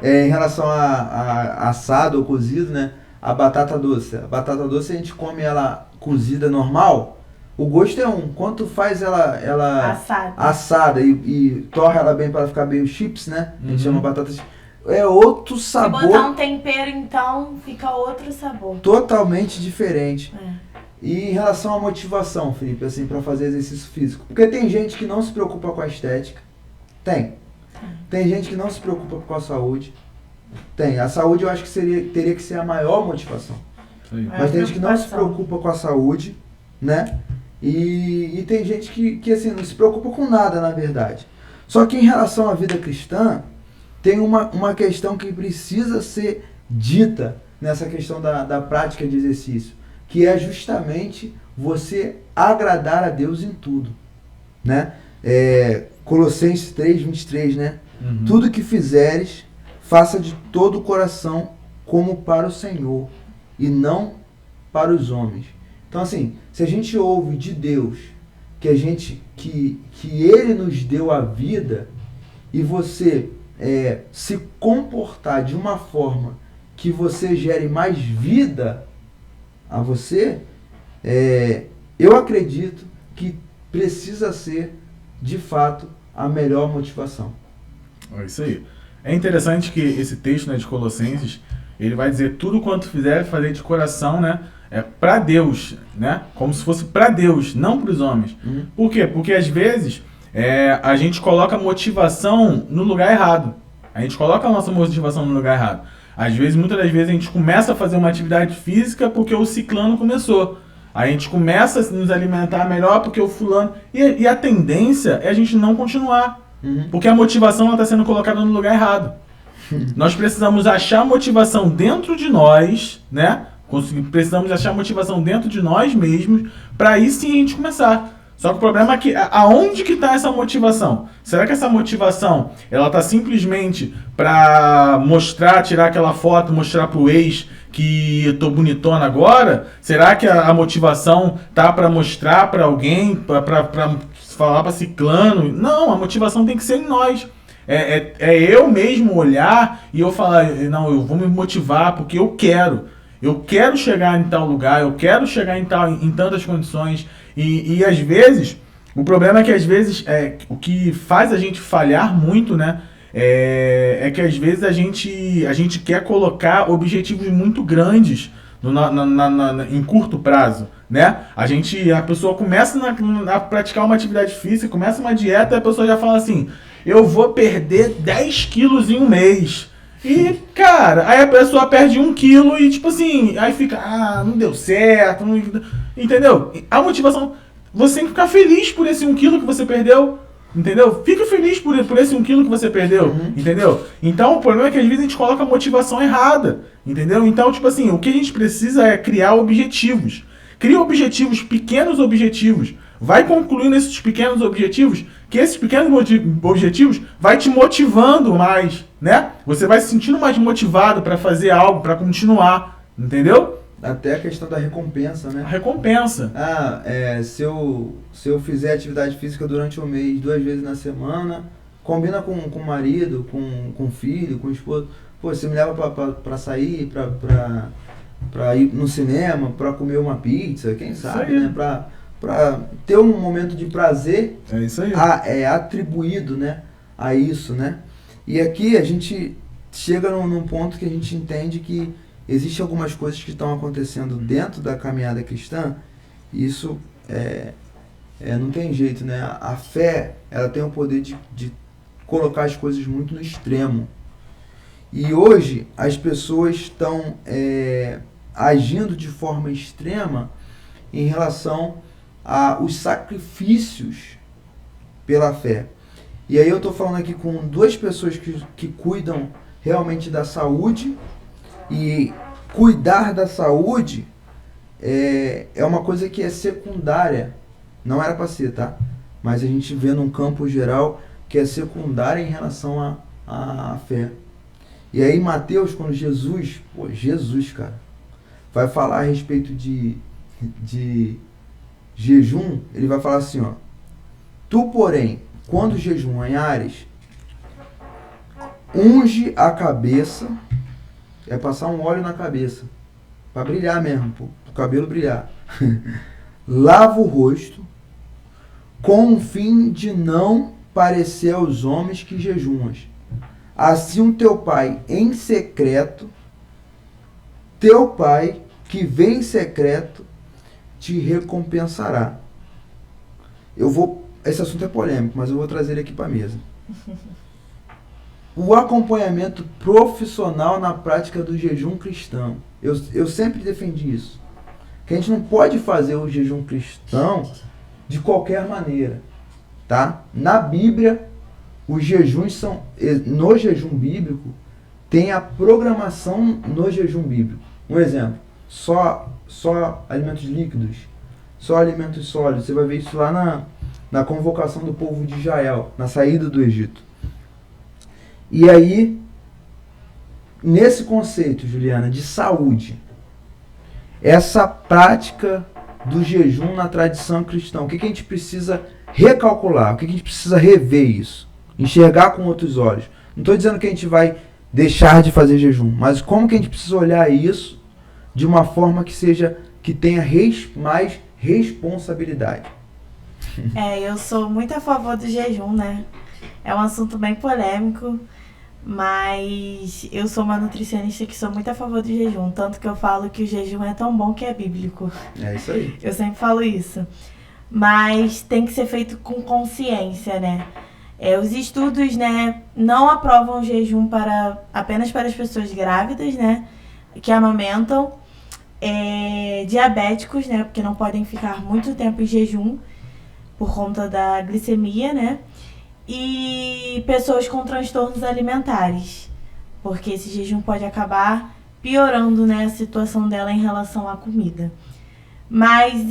Em relação a assado ou cozido, né? A batata doce. A batata doce a gente come ela cozida normal. O gosto é um. Quando faz ela assada e torra ela bem para ficar bem os chips, né? A gente chama batata chips. É outro sabor. Se botar um tempero, então, fica outro sabor. Totalmente diferente. E em relação à motivação, Felipe, assim, para fazer exercício físico. Porque tem gente que não se preocupa com a estética. Tem gente que não se preocupa com a saúde. A saúde eu acho que teria que ser a maior motivação. Mas tem gente que não se preocupa com a saúde, né? E tem gente que assim, não se preocupa com nada, na verdade. Só que em relação à vida cristã, tem uma questão que precisa ser dita nessa questão da prática de exercício, que é justamente você agradar a Deus em tudo, né? Colossenses 3:23, né? Uhum. Tudo que fizeres, faça de todo o coração como para o Senhor e não para os homens. Então assim, se a gente ouve de Deus que Ele nos deu a vida e você se comportar de uma forma que você gere mais vida a você, eu acredito que precisa ser de fato a melhor motivação. É isso aí. É interessante que esse texto, né, de Colossenses, ele vai dizer tudo quanto fizer, fazer de coração, né, para Deus, né, como se fosse para Deus, não para os homens. Por quê? Porque às vezes a gente coloca a motivação no lugar errado. A gente coloca a nossa motivação no lugar errado. Às vezes, muitas das vezes, a gente começa a fazer uma atividade física porque o ciclano começou. A gente começa a nos alimentar melhor porque o fulano... E a tendência é a gente não continuar. Porque a motivação está sendo colocada no lugar errado. Nós precisamos achar motivação dentro de nós, né? Precisamos achar motivação dentro de nós mesmos para aí sim a gente começar. Só que o problema é que aonde que está essa motivação? Será que essa motivação ela está simplesmente para mostrar, tirar aquela foto, mostrar pro ex que eu tô bonitona agora? Será que a motivação tá para mostrar para alguém, para falar para ciclano? Não, a motivação tem que ser em nós. Eu mesmo olhar e eu falar, não, eu vou me motivar porque eu quero. Eu quero chegar em tal lugar, eu quero chegar em tantas condições. E às vezes, o problema é que às vezes o que faz a gente falhar muito, né? É que às vezes a gente quer colocar objetivos muito grandes em curto prazo, né? A pessoa começa a praticar uma atividade física, começa uma dieta e a pessoa já fala assim, eu vou perder 10 quilos em um mês. E, cara, aí a pessoa perde 1 quilo e, tipo assim, aí fica, não deu certo, entendeu? A motivação, você tem que ficar feliz por esse 1 quilo que você perdeu, entendeu? Fica feliz por esse 1 quilo que você perdeu, entendeu? Então, o problema é que às vezes a gente coloca a motivação errada, entendeu? Então, tipo assim, o que a gente precisa é criar objetivos. Cria objetivos, pequenos objetivos. Vai concluindo esses pequenos objetivos, que esses pequenos objetivos vai te motivando mais, né? Você vai se sentindo mais motivado para fazer algo, para continuar, entendeu? Até a questão da recompensa, né? A recompensa. Se eu fizer atividade física durante o mês, 2 vezes na semana, combina com o marido, com o filho, com o esposo. Pô, você me leva pra sair, pra ir no cinema, pra comer uma pizza, quem sabe, né? Pra ter um momento de prazer. É isso aí. Atribuído, né, a isso, né? E aqui a gente chega num ponto que a gente entende que existem algumas coisas que estão acontecendo dentro da caminhada cristã, e isso não tem jeito, né? A fé, ela tem o poder de colocar as coisas muito no extremo. E hoje as pessoas estão agindo de forma extrema em relação aos sacrifícios pela fé. E aí eu estou falando aqui com 2 pessoas que cuidam realmente da saúde, e cuidar da saúde é uma coisa que é secundária, não era para ser, tá? Mas a gente vê num campo geral que é secundária em relação à fé. E aí Mateus, quando Jesus, cara, vai falar a respeito de jejum, ele vai falar assim, ó: tu, porém, quando jejuares, unge a cabeça, é passar um óleo na cabeça, para brilhar mesmo, pro cabelo brilhar. Lava o rosto, com o fim de não parecer aos homens que jejuas. Assim o teu pai em secreto, teu pai que vem em secreto, te recompensará. Esse assunto é polêmico, mas eu vou trazer ele aqui para a mesa. O acompanhamento profissional na prática do jejum cristão. Eu sempre defendi isso. Que a gente não pode fazer o jejum cristão de qualquer maneira. Tá? Na Bíblia, os jejuns são... No jejum bíblico, tem a programação no jejum bíblico. Um exemplo. Só alimentos líquidos, só alimentos sólidos. Você vai ver isso lá na convocação do povo de Israel, na saída do Egito. E aí, nesse conceito, Juliana, de saúde, essa prática do jejum na tradição cristã, o que a gente precisa recalcular, o que a gente precisa rever isso, enxergar com outros olhos. Não estou dizendo que a gente vai deixar de fazer jejum, mas como que a gente precisa olhar isso de uma forma que tenha mais responsabilidade. Eu sou muito a favor do jejum, né? É um assunto bem polêmico, mas eu sou uma nutricionista que sou muito a favor do jejum, tanto que eu falo que o jejum é tão bom que é bíblico. É isso aí. Eu sempre falo isso. Mas tem que ser feito com consciência, né? Os estudos, né, não aprovam o jejum apenas para as pessoas grávidas, né, que amamentam, diabéticos, né, porque não podem ficar muito tempo em jejum por conta da glicemia, né, e pessoas com transtornos alimentares, porque esse jejum pode acabar piorando, né, a situação dela em relação à comida. Mas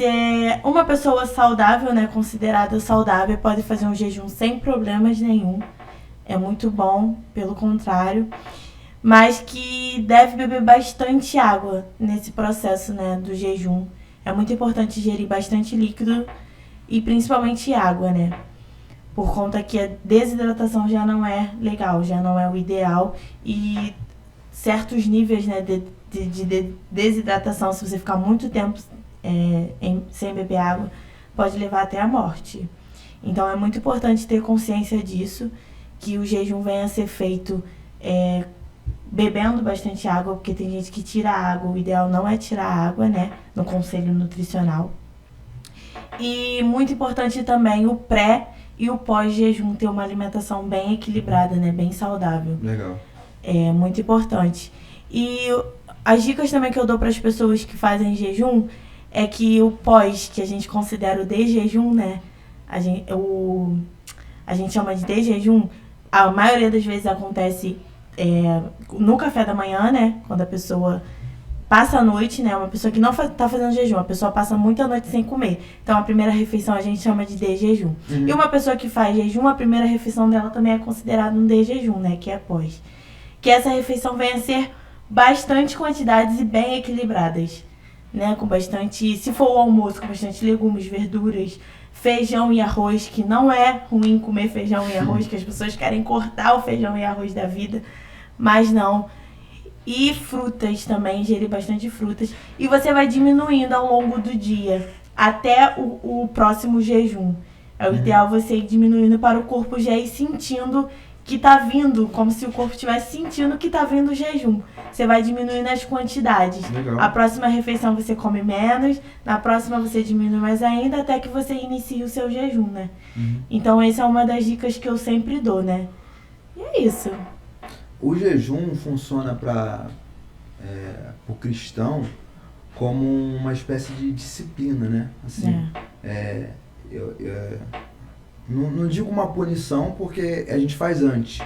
uma pessoa saudável, né, considerada saudável, pode fazer um jejum sem problemas nenhum. É muito bom, pelo contrário. Mas que deve beber bastante água nesse processo, né, do jejum. É muito importante ingerir bastante líquido e principalmente água, né? Por conta que a desidratação já não é legal, já não é o ideal. E certos níveis, né, de desidratação, se você ficar muito tempo sem beber água, pode levar até a morte. Então é muito importante ter consciência disso, que o jejum venha a ser feito bebendo bastante água, porque tem gente que tira água. O ideal não é tirar água, né, no conselho nutricional. E muito importante também o pré e o pós-jejum, ter uma alimentação bem equilibrada, né, bem saudável. Legal. É muito importante. E as dicas também que eu dou para as pessoas que fazem jejum é que o pós, que a gente considera o desjejum, né? A gente chama de desjejum, a maioria das vezes acontece no café da manhã, né? Quando a pessoa passa a noite, né? Uma pessoa que não tá fazendo jejum, a pessoa passa muita noite sem comer. Então, a primeira refeição a gente chama de desjejum. E uma pessoa que faz jejum, a primeira refeição dela também é considerada um desjejum, né? Que é pós. Que essa refeição venha a ser bastante quantidades e bem equilibradas, né? Com bastante, se for o almoço, com bastante legumes, verduras, feijão e arroz, que não é ruim comer feijão e arroz, que as pessoas querem cortar o feijão e arroz da vida, mas não. E frutas também, ingerir bastante frutas. E você vai diminuindo ao longo do dia, até o próximo jejum. É o ideal você ir diminuindo para o corpo já ir sentindo que tá vindo, como se o corpo estivesse sentindo que tá vindo o jejum. Você vai diminuindo as quantidades. Legal. A próxima refeição você come menos, na próxima você diminui mais ainda, até que você inicie o seu jejum, né? Então essa é uma das dicas que eu sempre dou, né? E é isso. O jejum funciona para o cristão como uma espécie de disciplina, né? Assim, não digo uma punição porque a gente faz antes.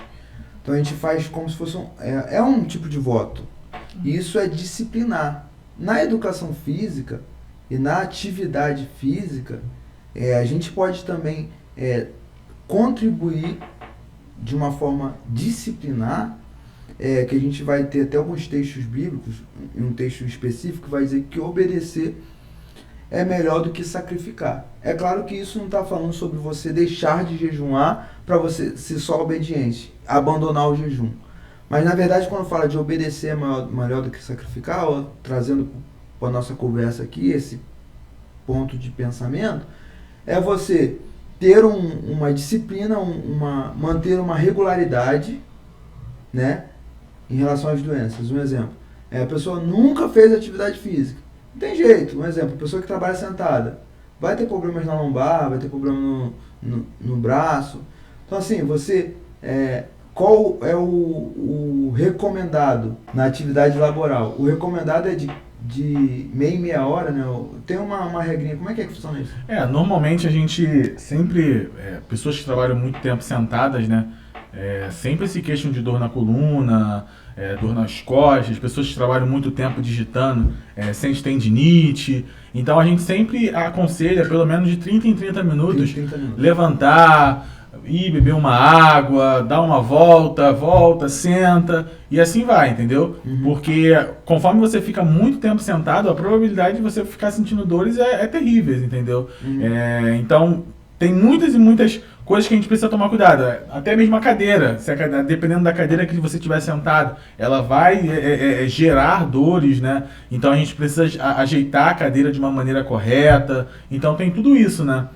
Então a gente faz como se fosse um tipo de voto. E isso é disciplinar. Na educação física e na atividade física, a gente pode também contribuir de uma forma disciplinar, que a gente vai ter até alguns textos bíblicos, um texto específico vai dizer que obedecer é melhor do que sacrificar. É claro que isso não está falando sobre você deixar de jejuar para você ser só obediente, abandonar o jejum. Mas na verdade quando fala de obedecer é melhor do que sacrificar, ou trazendo para a nossa conversa aqui esse ponto de pensamento, é você ter uma disciplina, manter uma regularidade, né, em relação às doenças. Um exemplo, a pessoa nunca fez atividade física. Não tem jeito. Um exemplo, a pessoa que trabalha sentada vai ter problemas na lombar, vai ter problema no braço. Então assim, qual é o recomendado na atividade laboral? O recomendado é de meia hora, né? Tem uma regrinha. Como é que funciona isso? Normalmente a gente sempre, pessoas que trabalham muito tempo sentadas, né? Sempre se queixam de dor na coluna, dor nas costas, pessoas que trabalham muito tempo digitando, sente tendinite. Então a gente sempre aconselha pelo menos de 30 em 30 minutos, levantar, ir beber uma água, dar uma volta, senta e assim vai, entendeu? Porque conforme você fica muito tempo sentado, a probabilidade de você ficar sentindo dores é terrível, entendeu? Então tem muitas e muitas coisas que a gente precisa tomar cuidado. Até mesmo a cadeira, dependendo da cadeira que você estiver sentado, ela vai gerar dores, né? Então a gente precisa ajeitar a cadeira de uma maneira correta. Então tem tudo isso, né?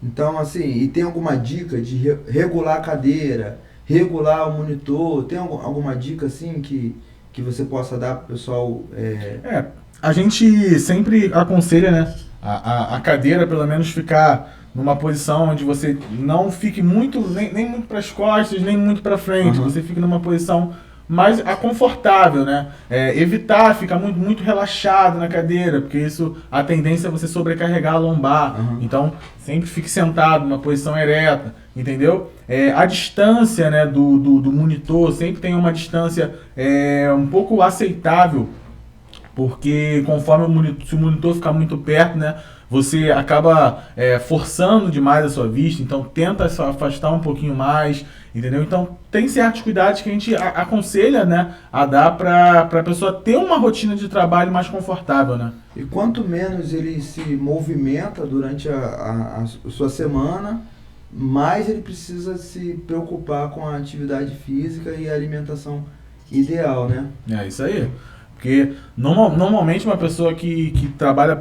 Então, assim, e tem alguma dica de regular a cadeira, regular o monitor? Tem alguma dica, assim, que você possa dar para o pessoal? A gente sempre aconselha, né? A cadeira, pelo menos, ficar numa posição onde você não fique muito, nem muito para as costas, nem muito para frente. Você fique numa posição mais confortável, né? Evitar ficar muito relaxado na cadeira, porque a tendência é você sobrecarregar a lombar. Então, sempre fique sentado numa posição ereta, entendeu? A distância, né, do monitor sempre tem uma distância um pouco aceitável, porque conforme se o monitor ficar muito perto, né, você acaba forçando demais a sua vista, então tenta se afastar um pouquinho mais, entendeu? Então tem certos cuidados que a gente aconselha, né, a dar para a pessoa ter uma rotina de trabalho mais confortável, né? E quanto menos ele se movimenta durante a sua semana, mais ele precisa se preocupar com a atividade física e a alimentação ideal, né? É isso aí. Porque normalmente uma pessoa que trabalha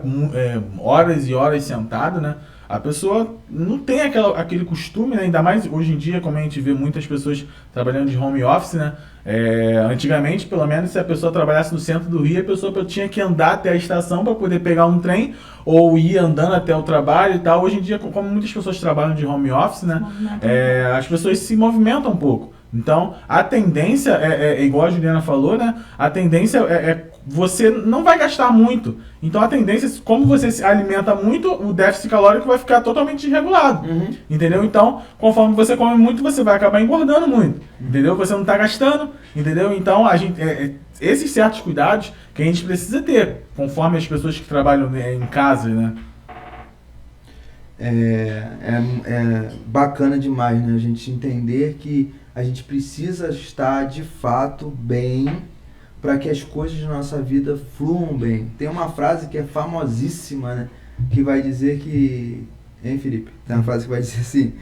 horas e horas sentada, né? A pessoa não tem aquele costume, né? Ainda mais hoje em dia, como a gente vê muitas pessoas trabalhando de home office, né? Antigamente, pelo menos, se a pessoa trabalhasse no centro do Rio, a pessoa tinha que andar até a estação para poder pegar um trem ou ir andando até o trabalho e tal. Hoje em dia, como muitas pessoas trabalham de home office, né? As pessoas se movimentam um pouco. Então, a tendência é igual a Juliana falou, né? A tendência você não vai gastar muito. Então, a tendência, como você se alimenta muito, o déficit calórico vai ficar totalmente desregulado. Entendeu? Então, conforme você come muito, você vai acabar engordando muito. Entendeu? Você não está gastando. Entendeu? Então, esses certos cuidados que a gente precisa ter, conforme as pessoas que trabalham em casa, né? É bacana demais, né? A gente entender que a gente precisa estar de fato bem para que as coisas da nossa vida fluam bem. Tem uma frase que é famosíssima, né? Que vai dizer que... Hein, Felipe? Tem uma frase que vai dizer assim,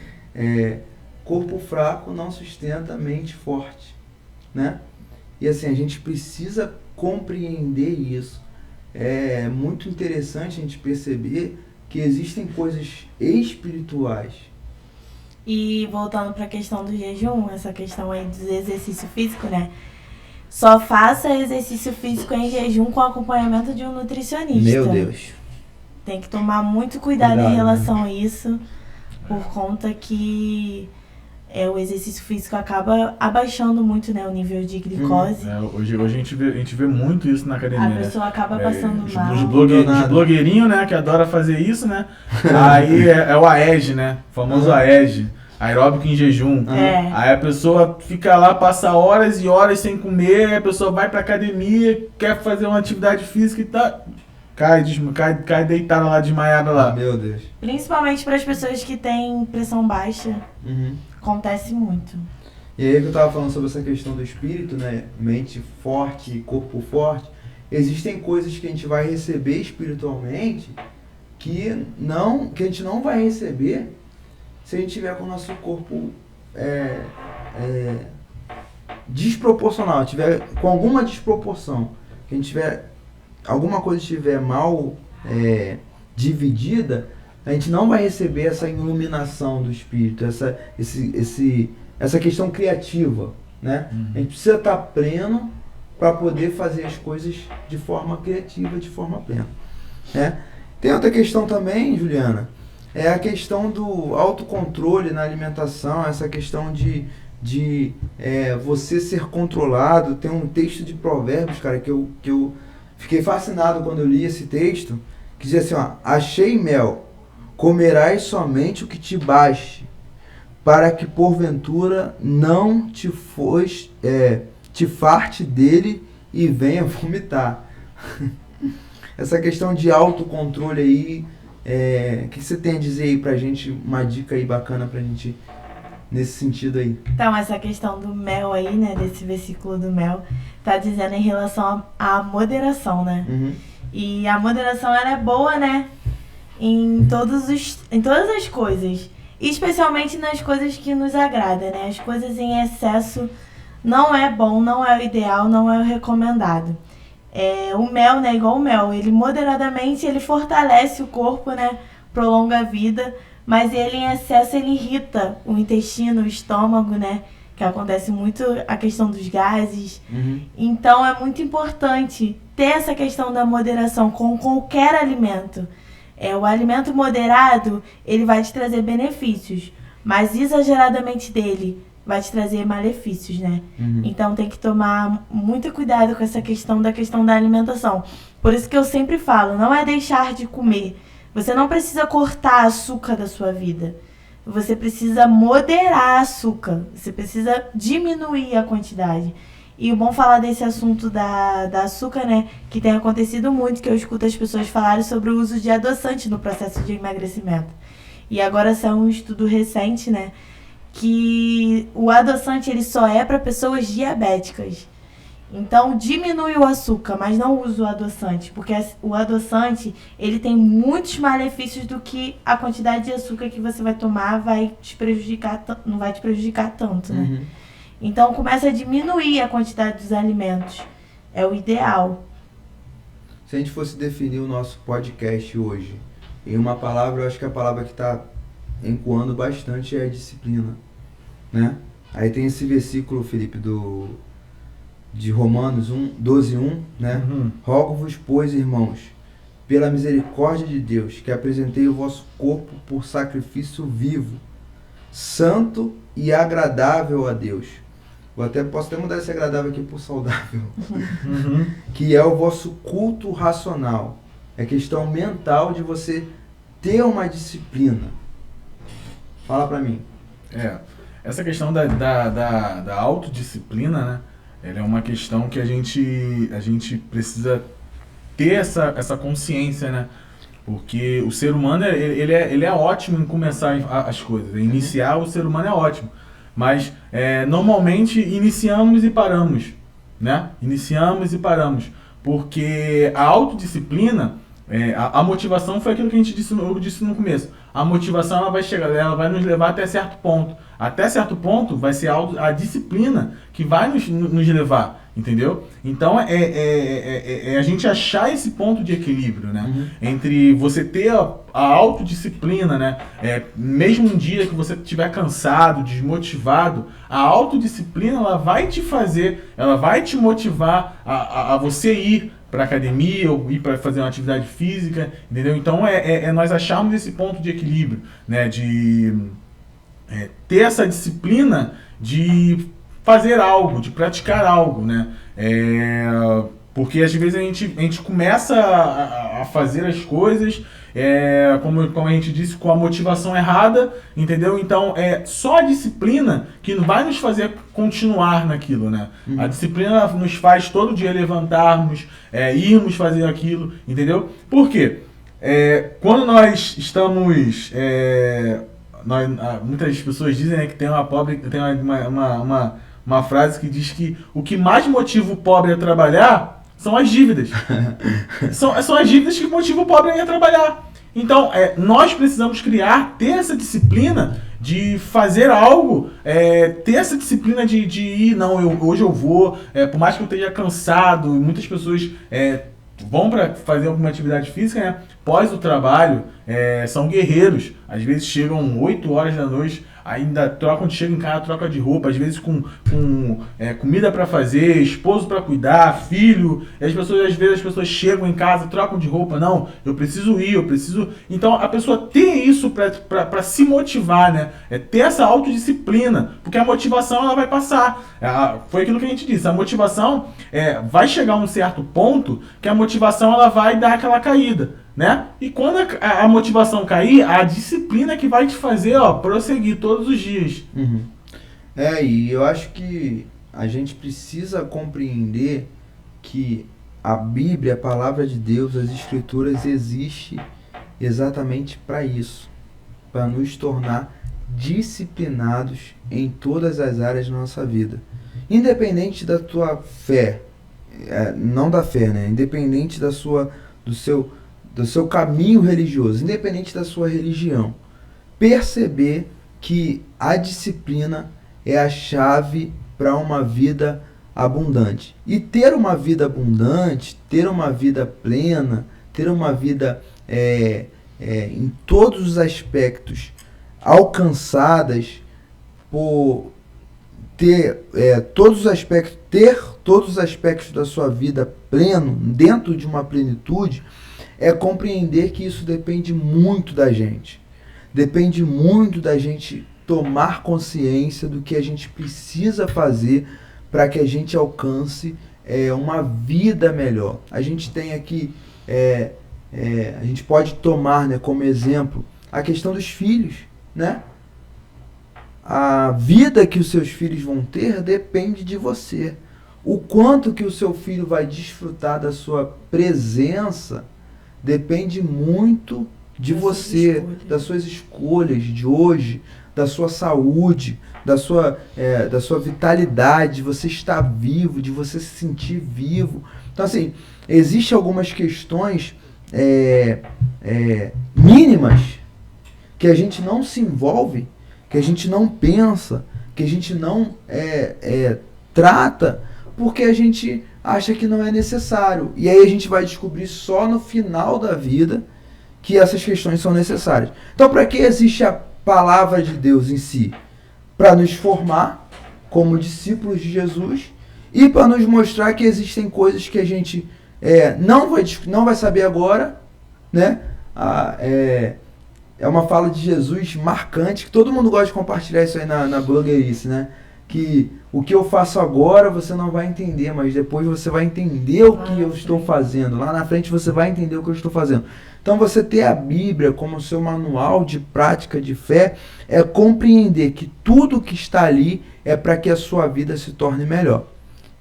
corpo fraco não sustenta mente forte, né? E assim, a gente precisa compreender isso. É muito interessante a gente perceber que existem coisas espirituais. E voltando para a questão do jejum, essa questão aí do exercício físico, né? Só faça exercício físico em jejum com acompanhamento de um nutricionista. Meu Deus. Tem que tomar muito cuidado em relação a isso, por conta que o exercício físico acaba abaixando muito, né, o nível de glicose. Hoje a gente vê muito isso na academia. A pessoa acaba passando mal. Os blogueirinhos, né, que adora fazer isso, né? Aí é o AEG, né? O famoso AEG. Aeróbico em jejum. Aí a pessoa fica lá, passa horas e horas sem comer, a pessoa vai pra academia, quer fazer uma atividade física e tá... Cai deitada lá, desmaiada lá. Meu Deus. Principalmente para as pessoas que têm pressão baixa. Acontece muito. E aí que eu tava falando sobre essa questão do espírito, né? Mente forte, corpo forte. Existem coisas que a gente vai receber espiritualmente que a gente não vai receber se a gente tiver com o nosso corpo desproporcional, tiver com alguma desproporção, que a gente tiver alguma coisa estiver mal dividida, a gente não vai receber essa iluminação do espírito, essa questão criativa, né? A gente precisa estar pleno para poder fazer as coisas de forma criativa, de forma plena, né? Tem outra questão também, Juliana, é a questão do autocontrole na alimentação, essa questão de você ser controlado. Tem um texto de Provérbios, cara, que eu fiquei fascinado quando eu li esse texto, que dizia assim, ó: achei mel, comerás somente o que te baste, para que porventura não te farte dele e venha vomitar. Essa questão de autocontrole aí, o que você tem a dizer aí pra gente, uma dica aí bacana pra gente nesse sentido aí? Então, essa questão do mel aí, né, desse versículo do mel, tá dizendo em relação à moderação, né? E a moderação, ela é boa, né, em todas as coisas, especialmente nas coisas que nos agradam, né? As coisas em excesso não é bom, não é o ideal, não é o recomendado. O mel, né, igual o mel, ele moderadamente ele fortalece o corpo, né, prolonga a vida, mas ele em excesso ele irrita o intestino, o estômago, né, que acontece muito a questão dos gases. Então é muito importante ter essa questão da moderação com qualquer alimento. O alimento moderado, ele vai te trazer benefícios, mas exageradamente dele vai te trazer malefícios, né? Então tem que tomar muito cuidado com essa questão da alimentação. Por isso que eu sempre falo, não é deixar de comer. Você não precisa cortar açúcar da sua vida. Você precisa moderar açúcar. Você precisa diminuir a quantidade. E o bom falar desse assunto da açúcar, né? Que tem acontecido muito, que eu escuto as pessoas falarem sobre o uso de adoçante no processo de emagrecimento. E agora saiu um estudo recente, né? Que o adoçante ele só é para pessoas diabéticas. Então diminui o açúcar, mas não use o adoçante, porque o adoçante ele tem muitos malefícios do que a quantidade de açúcar que você vai tomar vai te prejudicar, não vai te prejudicar tanto, né? Então começa a diminuir a quantidade dos alimentos, é o ideal. Se a gente fosse definir o nosso podcast hoje em uma palavra, eu acho que a palavra que está ecoando bastante é a disciplina, né? Aí tem esse versículo, Felipe, de Romanos 12:1, né? Rogo-vos, pois, irmãos, pela misericórdia de Deus, que apresentei o vosso corpo por sacrifício vivo, santo e agradável a Deus. Posso até mudar esse agradável aqui por saudável. Que é o vosso culto racional. É questão mental de você ter uma disciplina. Fala pra mim. Essa questão da autodisciplina, né? Ela é uma questão que a gente precisa ter essa consciência, né? Porque o ser humano, ele é ótimo em começar as coisas. Iniciar, o ser humano é ótimo. Mas, normalmente, iniciamos e paramos, né? Iniciamos e paramos. Porque a autodisciplina, a motivação foi aquilo que eu disse no começo. A motivação, ela vai nos levar até certo ponto. Até certo ponto, vai ser a disciplina que vai nos levar, entendeu? Então, a gente achar esse ponto de equilíbrio, né? Entre você ter a autodisciplina, né? Mesmo um dia que você estiver cansado, desmotivado, a autodisciplina, ela vai te motivar a você ir para academia ou ir para fazer uma atividade física, entendeu? Então, nós acharmos esse ponto de equilíbrio, né? De ter essa disciplina de fazer algo, de praticar algo, né? Porque às vezes a gente começa a fazer as coisas, como a gente disse, com a motivação errada, entendeu? Então é só a disciplina que vai nos fazer continuar naquilo, né? A disciplina nos faz todo dia levantarmos, irmos fazer aquilo, entendeu? Por quê? Quando nós estamos... muitas pessoas dizem, né, que tem uma frase que diz que o que mais motiva o pobre a trabalhar são as dívidas. são as dívidas que motivam o pobre a trabalhar. Então, nós precisamos ter essa disciplina de fazer algo, ter essa disciplina de ir, hoje eu vou, por mais que eu esteja cansado, e muitas pessoas vão para fazer alguma atividade física, né? Pós o trabalho, são guerreiros, às vezes chegam 8 horas da noite, ainda chega em casa, troca de roupa, às vezes com comida para fazer, esposo para cuidar, filho, e às vezes as pessoas chegam em casa, trocam de roupa, não, eu preciso ir, então a pessoa ter isso para se motivar, né? Ter essa autodisciplina, porque a motivação ela vai passar, foi aquilo que a gente disse, a motivação vai chegar a um certo ponto que a motivação ela vai dar aquela caída, né? E quando a motivação cair, a disciplina que vai te fazer prosseguir todos os dias. E eu acho que a gente precisa compreender que a Bíblia, a palavra de Deus, as Escrituras existe exatamente para isso, para nos tornar disciplinados em todas as áreas da nossa vida, independente da tua fé, não da fé, né? Independente do seu caminho religioso, independente da sua religião, perceber que a disciplina é a chave para uma vida abundante. E ter uma vida abundante, ter uma vida plena, ter uma vida em todos os aspectos alcançadas por ter todos os aspectos da sua vida pleno, dentro de uma plenitude, é compreender que isso depende muito da gente. Depende muito da gente tomar consciência do que a gente precisa fazer para que a gente alcance uma vida melhor. A gente tem aqui, a gente pode tomar, né, como exemplo a questão dos filhos, né? A vida que os seus filhos vão ter depende de você. O quanto que o seu filho vai desfrutar da sua presença depende muito de você, das suas escolhas de hoje, da sua saúde, da sua vitalidade, de você estar vivo, de você se sentir vivo. Então, assim, existem algumas questões mínimas que a gente não se envolve, que a gente não pensa, que a gente não trata, porque a gente acha que não é necessário. E aí a gente vai descobrir só no final da vida que essas questões são necessárias. Então, para que existe a palavra de Deus em si? Para nos formar como discípulos de Jesus e para nos mostrar que existem coisas que a gente não vai saber agora, né? É uma fala de Jesus marcante, que todo mundo gosta de compartilhar isso aí na blogueirice, né? que o que eu faço agora você não vai entender, mas depois você vai entender o que eu estou fazendo. Lá na frente você vai entender o que eu estou fazendo. Então você ter a Bíblia como seu manual de prática de fé é compreender que tudo que está ali é para que a sua vida se torne melhor.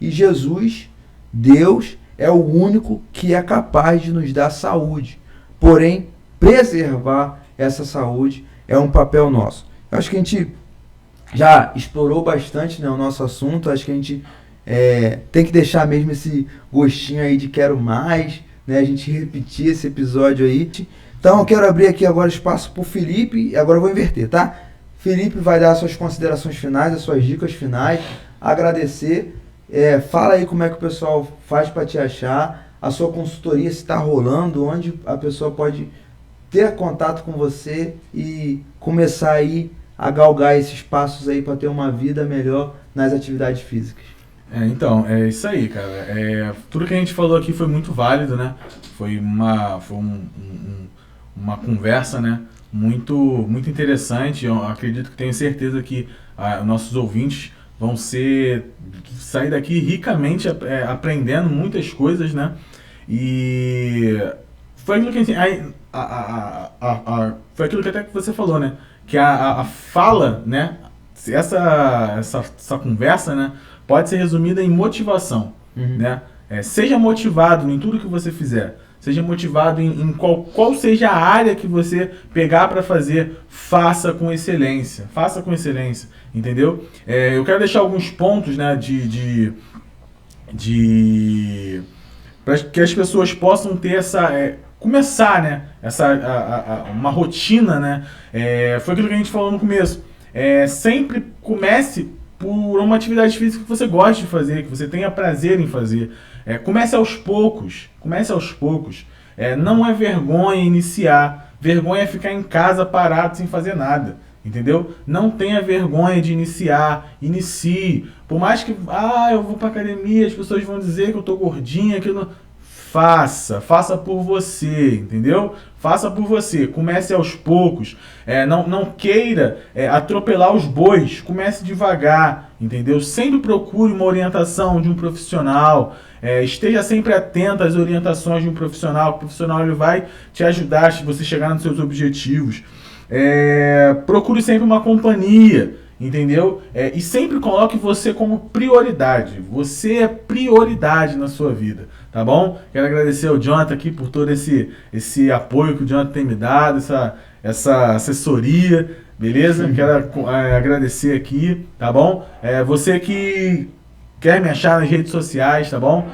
E Jesus, Deus, é o único que é capaz de nos dar saúde. Porém, preservar essa saúde é um papel nosso. Eu acho que a gente já explorou bastante, né, o nosso assunto. Acho que a gente tem que deixar mesmo esse gostinho aí de quero mais, né, a gente repetir esse episódio aí. Então eu quero abrir aqui agora espaço para o Felipe, agora eu vou inverter, tá? Felipe vai dar as suas considerações finais, as suas dicas finais, agradecer. Fala aí como é que o pessoal faz para te achar, a sua consultoria se está rolando, onde a pessoa pode ter contato com você e começar aí a galgar esses passos aí para ter uma vida melhor nas atividades físicas. Então, é isso aí, cara. Tudo que a gente falou aqui foi muito válido, né? Foi uma conversa, né? Muito interessante. Eu acredito que tenho certeza que nossos ouvintes vão sair daqui ricamente aprendendo muitas coisas, né? E foi aquilo que foi aquilo que até que você falou, né? Que a fala, né? Essa conversa, né? Pode ser resumida em motivação, né? Seja motivado em tudo que você fizer. Seja motivado em qual seja a área que você pegar para fazer, faça com excelência. Faça com excelência, entendeu? Eu quero deixar alguns pontos, né, para que as pessoas possam ter começar, né, uma rotina, né? Foi aquilo que a gente falou no começo. Sempre comece por uma atividade física que você goste de fazer, que você tenha prazer em fazer. Comece aos poucos. Não é vergonha iniciar. Vergonha é ficar em casa parado sem fazer nada. Entendeu? Não tenha vergonha de iniciar. Inicie. Por mais que eu vou pra academia, as pessoas vão dizer que eu tô gordinha, que eu não... Faça por você, entendeu? Faça por você, comece aos poucos, não queira atropelar os bois, comece devagar, entendeu? Sempre procure uma orientação de um profissional, esteja sempre atento às orientações de um profissional, o profissional ele vai te ajudar se você chegar nos seus objetivos. Procure sempre uma companhia, entendeu? E sempre coloque você como prioridade. Você é prioridade na sua vida, tá bom? Quero agradecer ao Jonathan aqui por todo esse apoio que o Jonathan tem me dado, essa assessoria, beleza? Quero agradecer aqui, tá bom? Você que quer me achar nas redes sociais, tá bom?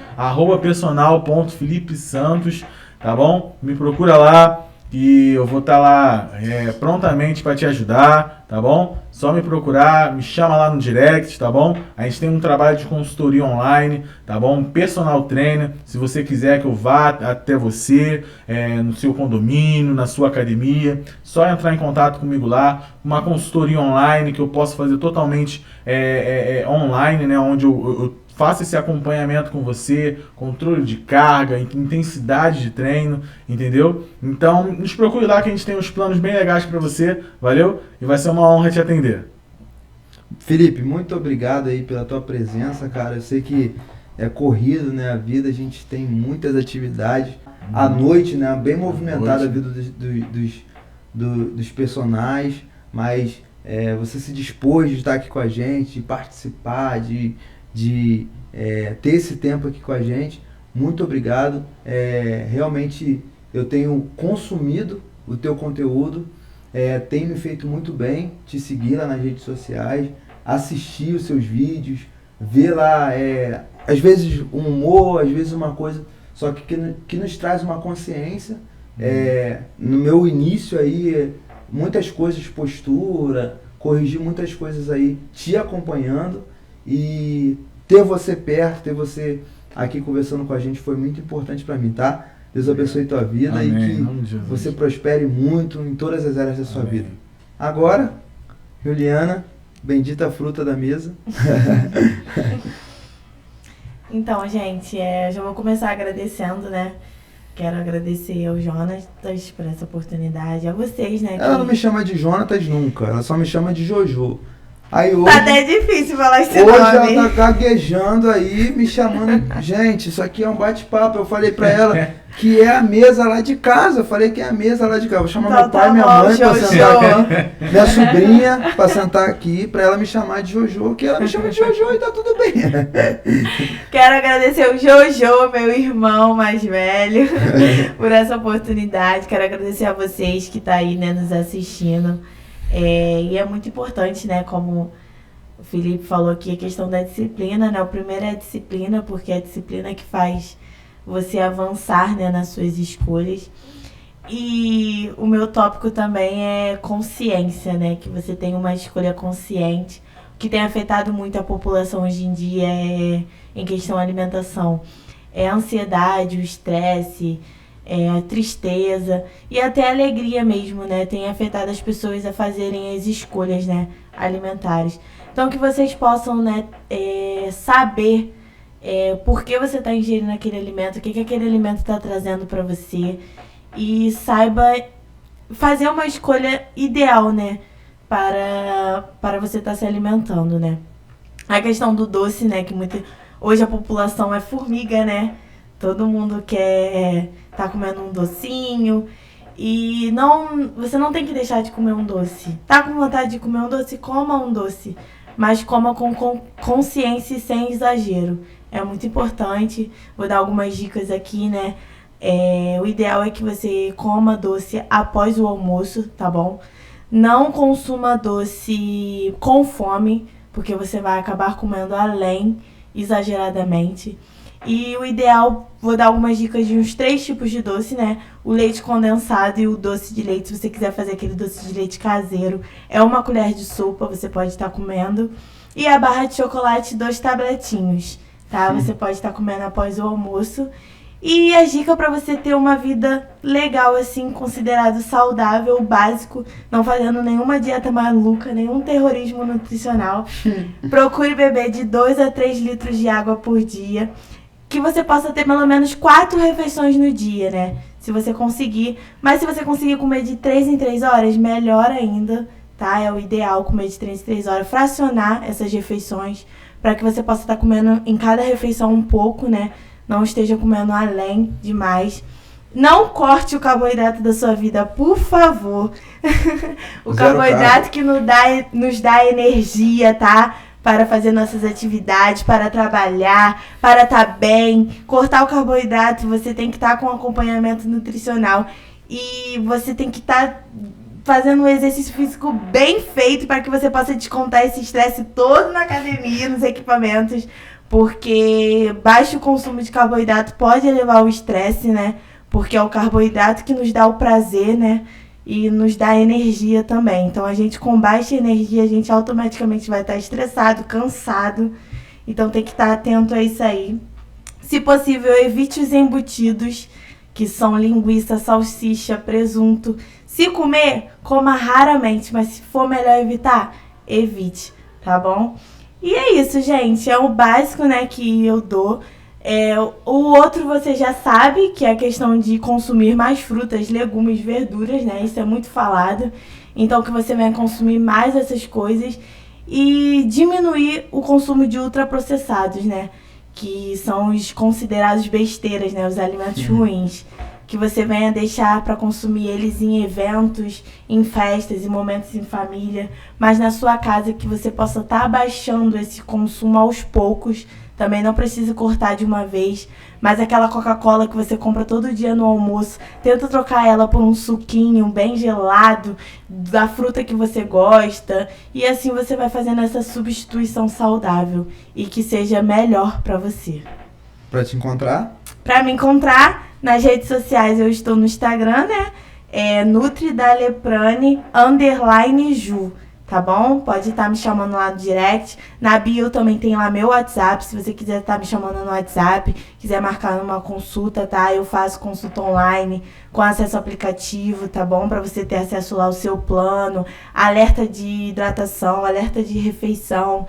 @personal.felipesantos, tá bom? Me procura lá. E eu vou estar lá prontamente para te ajudar, tá bom? Só me procurar, me chama lá no direct, tá bom? A gente tem um trabalho de consultoria online, tá bom? Um personal trainer, se você quiser que eu vá até você, no seu condomínio, na sua academia, só entrar em contato comigo lá. Uma consultoria online que eu posso fazer totalmente online, né? Onde eu faça esse acompanhamento com você, controle de carga, intensidade de treino, entendeu? Então, nos procure lá que a gente tem uns planos bem legais para você, valeu? E vai ser uma honra te atender. Felipe, muito obrigado aí pela tua presença, cara. Eu sei que é corrido, né? A vida, a gente tem muitas atividades. À noite, né? Bem movimentada a vida dos personagens, mas você se dispôs de estar aqui com a gente, de participar, de ter esse tempo aqui com a gente. Muito obrigado. Realmente eu tenho consumido o teu conteúdo, tem me feito muito bem te seguir lá nas redes sociais, assistir os seus vídeos, ver lá, às vezes um humor, às vezes uma coisa, só que nos traz uma consciência. No meu início aí, muitas coisas, postura, corrigir muitas coisas aí, te acompanhando. E ter você perto, ter você aqui conversando com a gente foi muito importante para mim, tá? Deus abençoe tua vida. Amém. E que você prospere muito em todas as áreas da sua vida. Agora, Juliana, bendita a fruta da mesa. Então, gente, já vou começar agradecendo, né? Quero agradecer ao Jonas por essa oportunidade, a vocês, né? Ela não me chama de Jonatas nunca, ela só me chama de Jojo. Aí hoje, Tá até difícil falar esse hoje nome. ela tá gaguejando aí, me chamando. Gente, isso aqui é um bate-papo. Eu falei pra ela que é a mesa lá de casa. Eu falei que é a mesa lá de casa. Vou chamar Então meu pai e tá minha bom, mãe pra Jojo. sentar aqui. Minha sobrinha pra sentar aqui, pra ela me chamar de Jojo, que ela me chama de Jojo e tá tudo bem. Quero agradecer o Jojo, meu irmão mais velho, por essa oportunidade. Quero agradecer a vocês que tá aí, né, nos assistindo. E é muito importante, né, como o Felipe falou aqui, a questão da disciplina, né? O primeiro é a disciplina, porque é a disciplina que faz você avançar, né, nas suas escolhas. E o meu tópico também é consciência, né? Que você tem uma escolha consciente. O que tem afetado muito a população hoje em dia em questão alimentação. É a ansiedade, o estresse, a tristeza e até a alegria mesmo, né? Tem afetado as pessoas a fazerem as escolhas, né, alimentares. Então que vocês possam, né, saber por que você está ingerindo aquele alimento, o que aquele alimento está trazendo para você e saiba fazer uma escolha ideal, né, para você estar se alimentando, né. A questão do doce, né, que hoje a população é formiga, né, todo mundo quer tá comendo um docinho e você não tem que deixar de comer um doce. Tá com vontade de comer um doce? Coma um doce, mas coma com consciência e sem exagero. É muito importante. Vou dar algumas dicas aqui, né? O ideal é que você coma doce após o almoço, tá bom? Não consuma doce com fome, porque você vai acabar comendo além, exageradamente. E o ideal, vou dar algumas dicas de uns 3 tipos de doce, né? O leite condensado e o doce de leite, se você quiser fazer aquele doce de leite caseiro, é 1 colher de sopa, você pode estar comendo. E a barra de chocolate, 2 tabletinhos, tá? Você pode estar comendo após o almoço. E a dica para você ter uma vida legal, assim, considerado saudável, básico, não fazendo nenhuma dieta maluca, nenhum terrorismo nutricional. Procure beber de 2 a 3 litros de água por dia. Que você possa ter pelo menos 4 refeições no dia, né? Se você conseguir. Mas se você conseguir comer de 3 em 3 horas, melhor ainda, tá? É o ideal comer de 3 em 3 horas. Fracionar essas refeições para que você possa estar comendo em cada refeição um pouco, né? Não esteja comendo além demais. Não corte o carboidrato da sua vida, por favor. O carboidrato que nos dá energia, tá? Para fazer nossas atividades, para trabalhar, para estar bem. Cortar o carboidrato, você tem que estar com acompanhamento nutricional. E você tem que estar fazendo um exercício físico bem feito para que você possa descontar esse estresse todo na academia, nos equipamentos. Porque baixo consumo de carboidrato pode elevar o estresse, né? Porque é o carboidrato que nos dá o prazer, né? E nos dá energia também. Então, a gente com baixa energia, a gente automaticamente vai estar estressado, cansado. Então, tem que estar atento a isso aí. Se possível, evite os embutidos, que são linguiça, salsicha, presunto. Se comer, coma raramente, mas se for melhor evitar, evite, tá bom? E é isso, gente. É o básico, né, que eu dou. O outro você já sabe, que é a questão de consumir mais frutas, legumes, verduras, né? Isso é muito falado. Então, que você venha consumir mais essas coisas e diminuir o consumo de ultraprocessados, né? Que são os considerados besteiras, né? Os alimentos ruins. Que você venha deixar para consumir eles em eventos, em festas, em momentos em família, mas na sua casa, que você possa estar abaixando esse consumo aos poucos. Também não precisa cortar de uma vez, mas aquela Coca-Cola que você compra todo dia no almoço, tenta trocar ela por um suquinho bem gelado, da fruta que você gosta, e assim você vai fazendo essa substituição saudável e que seja melhor para você. Para te encontrar? Para me encontrar nas redes sociais, eu estou no Instagram, né? Nutridaleprane_Ju, tá bom? Pode estar me chamando lá no direct. Na bio também tem lá meu WhatsApp, se você quiser estar me chamando no WhatsApp, quiser marcar uma consulta, tá? Eu faço consulta online com acesso ao aplicativo, tá bom? Para você ter acesso lá ao seu plano, alerta de hidratação, alerta de refeição.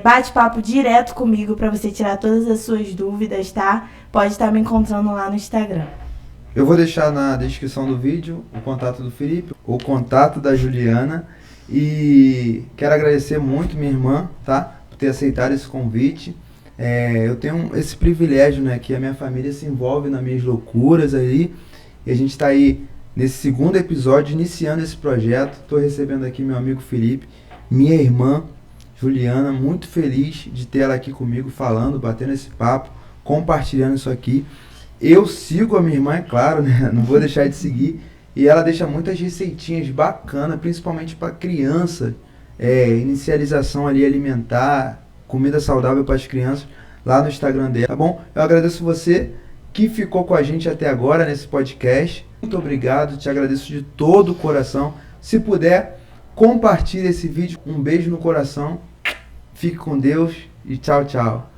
Bate-papo direto comigo para você tirar todas as suas dúvidas, tá? Pode estar me encontrando lá no Instagram. Eu vou deixar na descrição do vídeo o contato do Felipe, o contato da Juliana E quero agradecer muito minha irmã, tá? Por ter aceitado esse convite. Eu tenho esse privilégio, né? Que a minha família se envolve nas minhas loucuras aí. E a gente está aí nesse segundo episódio, iniciando esse projeto. Estou recebendo aqui meu amigo Felipe, minha irmã Juliana, muito feliz de ter ela aqui comigo, falando, batendo esse papo, compartilhando isso aqui. Eu sigo a minha irmã, é claro, né? Não vou deixar de seguir. E ela deixa muitas receitinhas bacanas, principalmente para criança. Inicialização ali alimentar, comida saudável para as crianças, lá no Instagram dela, tá bom? Eu agradeço você que ficou com a gente até agora nesse podcast. Muito obrigado, te agradeço de todo o coração. Se puder, compartilhe esse vídeo. Um beijo no coração. Fique com Deus e tchau, tchau.